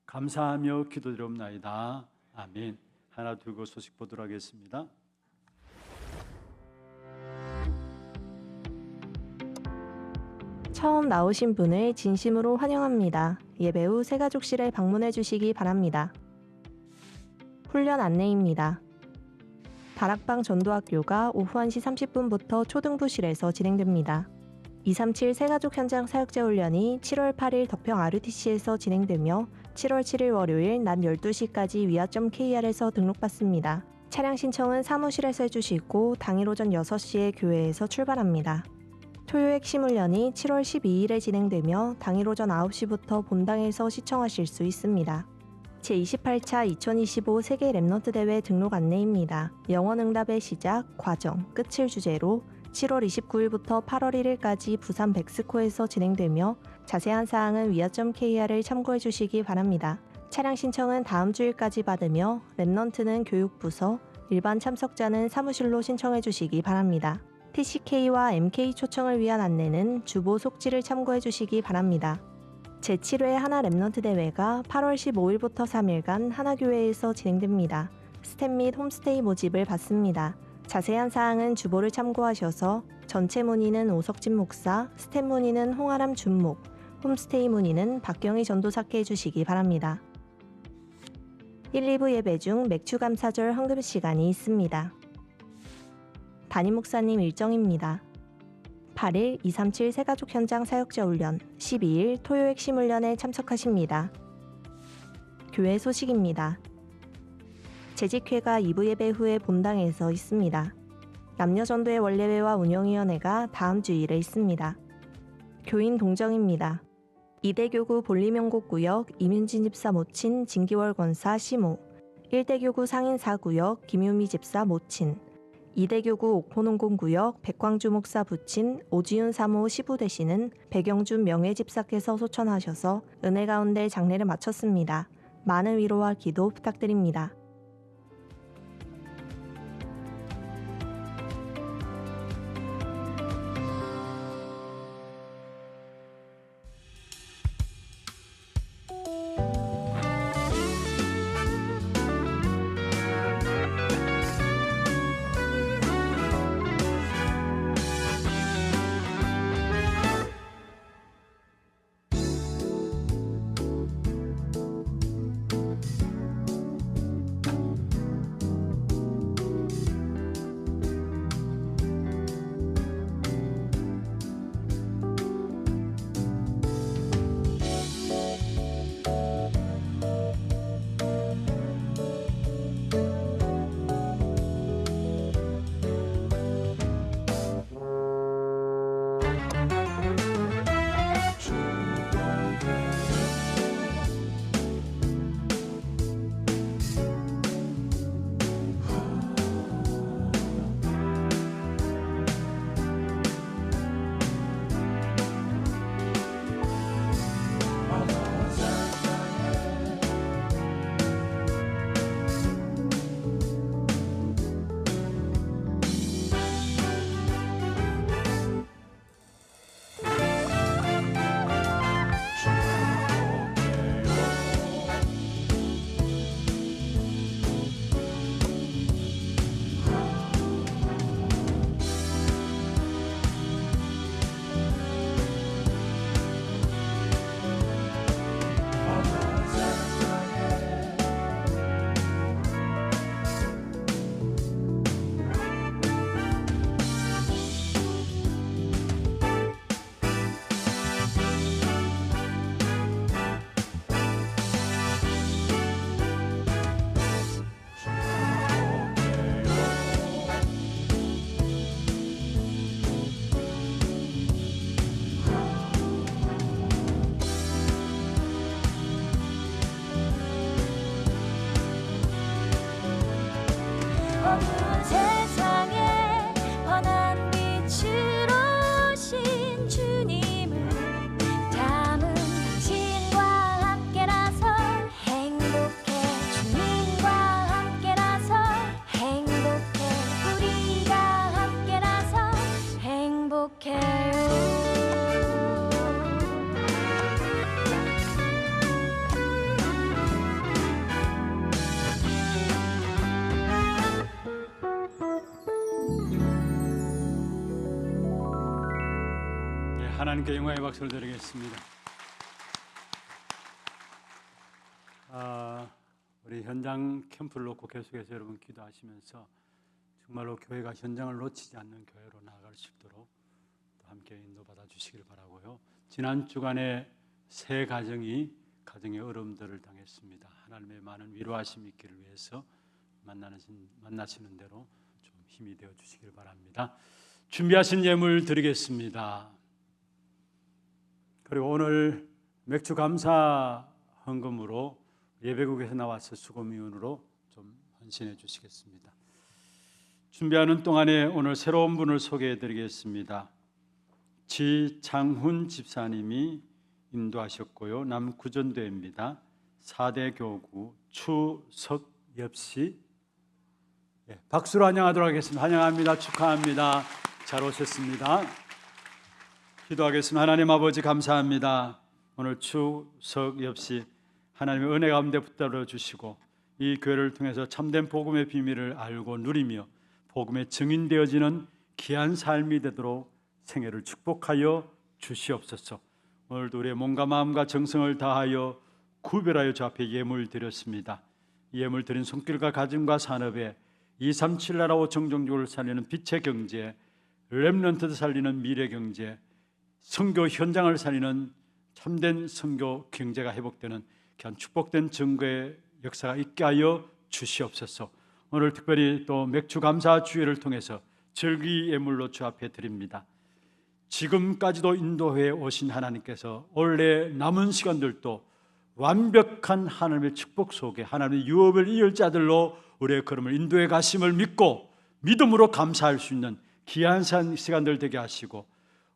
감사하며 기도드리옵나이다. 아멘. 하나 두고 소식 보도록 하겠습니다. 처음 나오신 분을 진심으로 환영합니다. 예배 후 새가족실에 방문해 주시기 바랍니다. 훈련 안내입니다. 다락방 전도학교가 오후 1시 30분부터 초등부실에서 진행됩니다. 237 새가족 현장 사역자 훈련이 7월 8일 덕평 RUTC에서 진행되며 7월 7일 월요일 낮 12시까지 위아.kr에서 등록받습니다. 차량 신청은 사무실에서 해주시고 당일 오전 6시에 교회에서 출발합니다. 토요 핵심 훈련이 7월 12일에 진행되며 당일 오전 9시부터 본당에서 시청하실 수 있습니다. 제28차 2025 세계 랩넌트 대회 등록 안내입니다. 영어응답의 시작, 과정, 끝을 주제로 7월 29일부터 8월 1일까지 부산 백스코에서 진행되며 자세한 사항은 위아.kr을 참고해 주시기 바랍니다. 차량 신청은 다음 주일까지 받으며 랩넌트는 교육부서, 일반 참석자는 사무실로 신청해 주시기 바랍니다. TCK와 MK 초청을 위한 안내는 주보 속지를 참고해 주시기 바랍니다. 제7회 하나 랩넌트 대회가 8월 15일부터 3일간 하나교회에서 진행됩니다. 스텝 및 홈스테이 모집을 받습니다. 자세한 사항은 주보를 참고하셔서 전체 문의는 오석진 목사, 스텝 문의는 홍아람 준목, 홈스테이 문의는 박경희 전도사께 해주시기 바랍니다. 1, 2부 예배 중 맥주 감사절 헌금 시간이 있습니다. 담임 목사님 일정입니다. 8일 237 새가족 현장 사역자 훈련, 12일 토요 핵심 훈련에 참석하십니다. 교회 소식입니다. 재직회가 2부 예배 후에 본당에서 있습니다. 남녀전도회 원례회와 운영위원회가 다음 주일에 있습니다. 교인 동정입니다. 이대교구 볼리명곡구역 이민진 집사 모친 진기월 권사 시모, 1대교구 상인 4구역 김유미 집사 모친, 2대교구 옥포농공구역 백광주 목사 부친 오지윤 사모 시부 되시는 백영준 명예집사께서 소천하셔서 은혜 가운데 장례를 마쳤습니다. 많은 위로와 기도 부탁드립니다. 어두운 세상에 환한 빛으로 오신 주님을 담은 당신과 함께라서 행복해. 주님과 함께라서 행복해. 우리가 함께라서 행복해요. 하나님께 영광의 박수를 드리겠습니다. 우리 현장 캠프를 놓고 계속해서 여러분 기도하시면서 정말로 교회가 현장을 놓치지 않는 교회로 나아갈 수 있도록 또 함께 인도받아 주시길 바라고요. 지난 주간에 세 가정이 가정의 어려움들을 당했습니다. 하나님의 많은 위로하심 있기를 위해서 만나시는 대로 좀 힘이 되어 주시길 바랍니다. 준비하신 예물 드리겠습니다. 그리고 오늘 맥주 감사 헌금으로 예배국에서 나와서 수고미운으로 좀 헌신해 주시겠습니다. 준비하는 동안에 오늘 새로운 분을 소개해 드리겠습니다. 지장훈 집사님이 인도하셨고요. 남구전도입니다. 4대 교구 추석엽 씨. 박수로 환영하도록 하겠습니다. 환영합니다. 축하합니다. 잘 오셨습니다. 기도하겠습니다. 하나님 아버지 감사합니다. 오늘 추석엽 씨 하나님의 은혜 가운데 붙들어 주시고 이 교회를 통해서 참된 복음의 비밀을 알고 누리며 복음의 증인되어지는 귀한 삶이 되도록 생애를 축복하여 주시옵소서. 오늘도 우리의 몸과 마음과 정성을 다하여 구별하여 주 앞에 예물 드렸습니다. 예물 드린 손길과 가정과 산업에 237 나라 5천 종족을 살리는 빛의 경제, 렘넌트를 살리는 미래 경제, 선교 현장을 살리는 참된 선교 경제가 회복되는 귀한 축복된 증거의 역사가 있게 하여 주시옵소서. 오늘 특별히 또 맥주 감사 주일을 통해서 절기 예물로 주 앞에 드립니다. 지금까지도 인도해 오신 하나님께서 올해 남은 시간들도 완벽한 하나님의 축복 속에 하나님의 유업을 이을 자들로 우리의 걸음을 인도해 가심을 믿고 믿음으로 감사할 수 있는 귀한 시간들 되게 하시고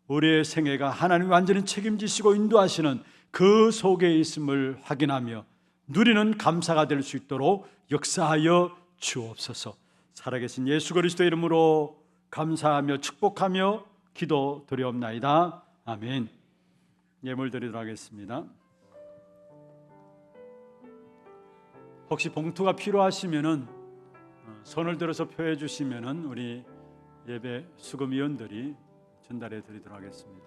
우리의 생애가 하나님이 완전히 책임지시고 인도하시는 그 속에 있음을 확인하며 누리는 감사가 될 수 있도록 역사하여 주옵소서. 살아계신 예수 그리스도의 이름으로 감사하며 축복하며 기도 드리옵나이다. 아멘. 예물 드리도록 하겠습니다. 혹시 봉투가 필요하시면은 손을 들어서 표해 주시면은 우리 예배 수금위원들이 전달해 드리도록 하겠습니다.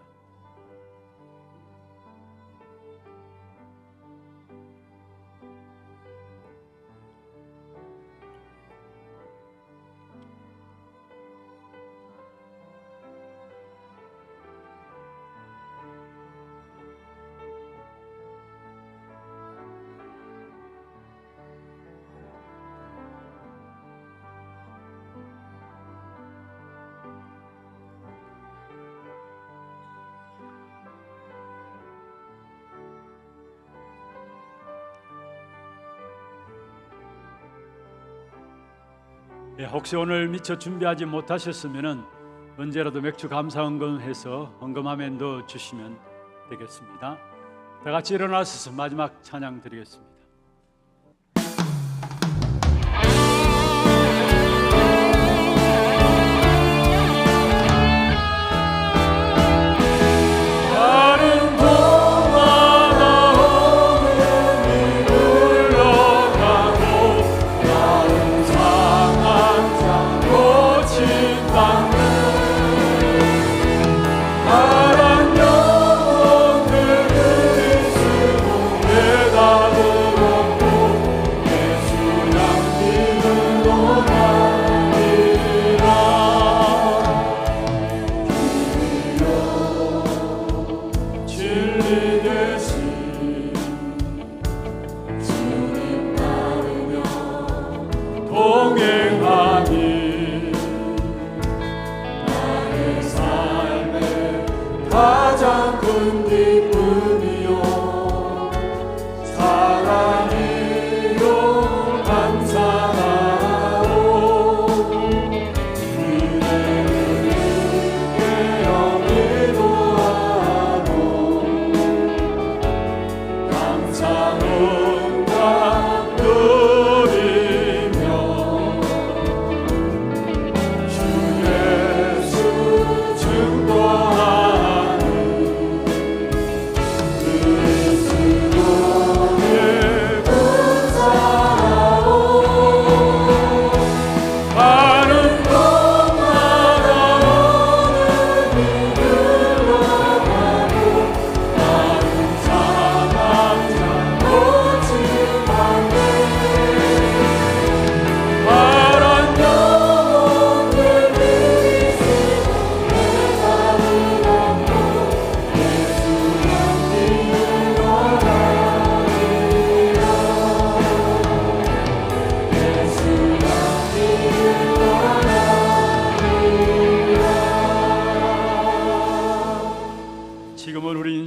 혹시 오늘 미처 준비하지 못하셨으면 언제라도 맥주 감사 헌금해서 헌금함에 넣어 주시면 되겠습니다. 다 같이 일어나셔서 마지막 찬양 드리겠습니다. 사랑이요 감사하오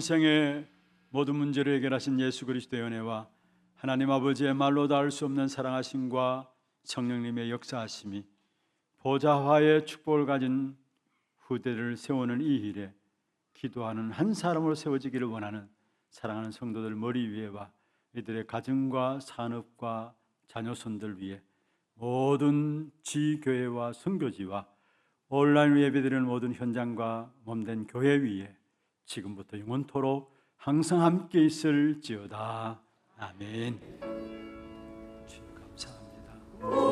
인생의 모든 문제를 해결하신 예수 그리스도의 은혜와 하나님 아버지의 말로 닿을 수 없는 사랑하심과 성령님의 역사하심이 보좌화의 축복을 가진 후대를 세우는 이 일에 기도하는 한 사람으로 세워지기를 원하는 사랑하는 성도들 머리 위에와 이들의 가정과 산업과 자녀손들 위에 모든 지교회와 선교지와 온라인 예배드리는 모든 현장과 몸된 교회 위에 지금부터 영원토록 항상 함께 있을지어다. 아멘. 주님 감사합니다.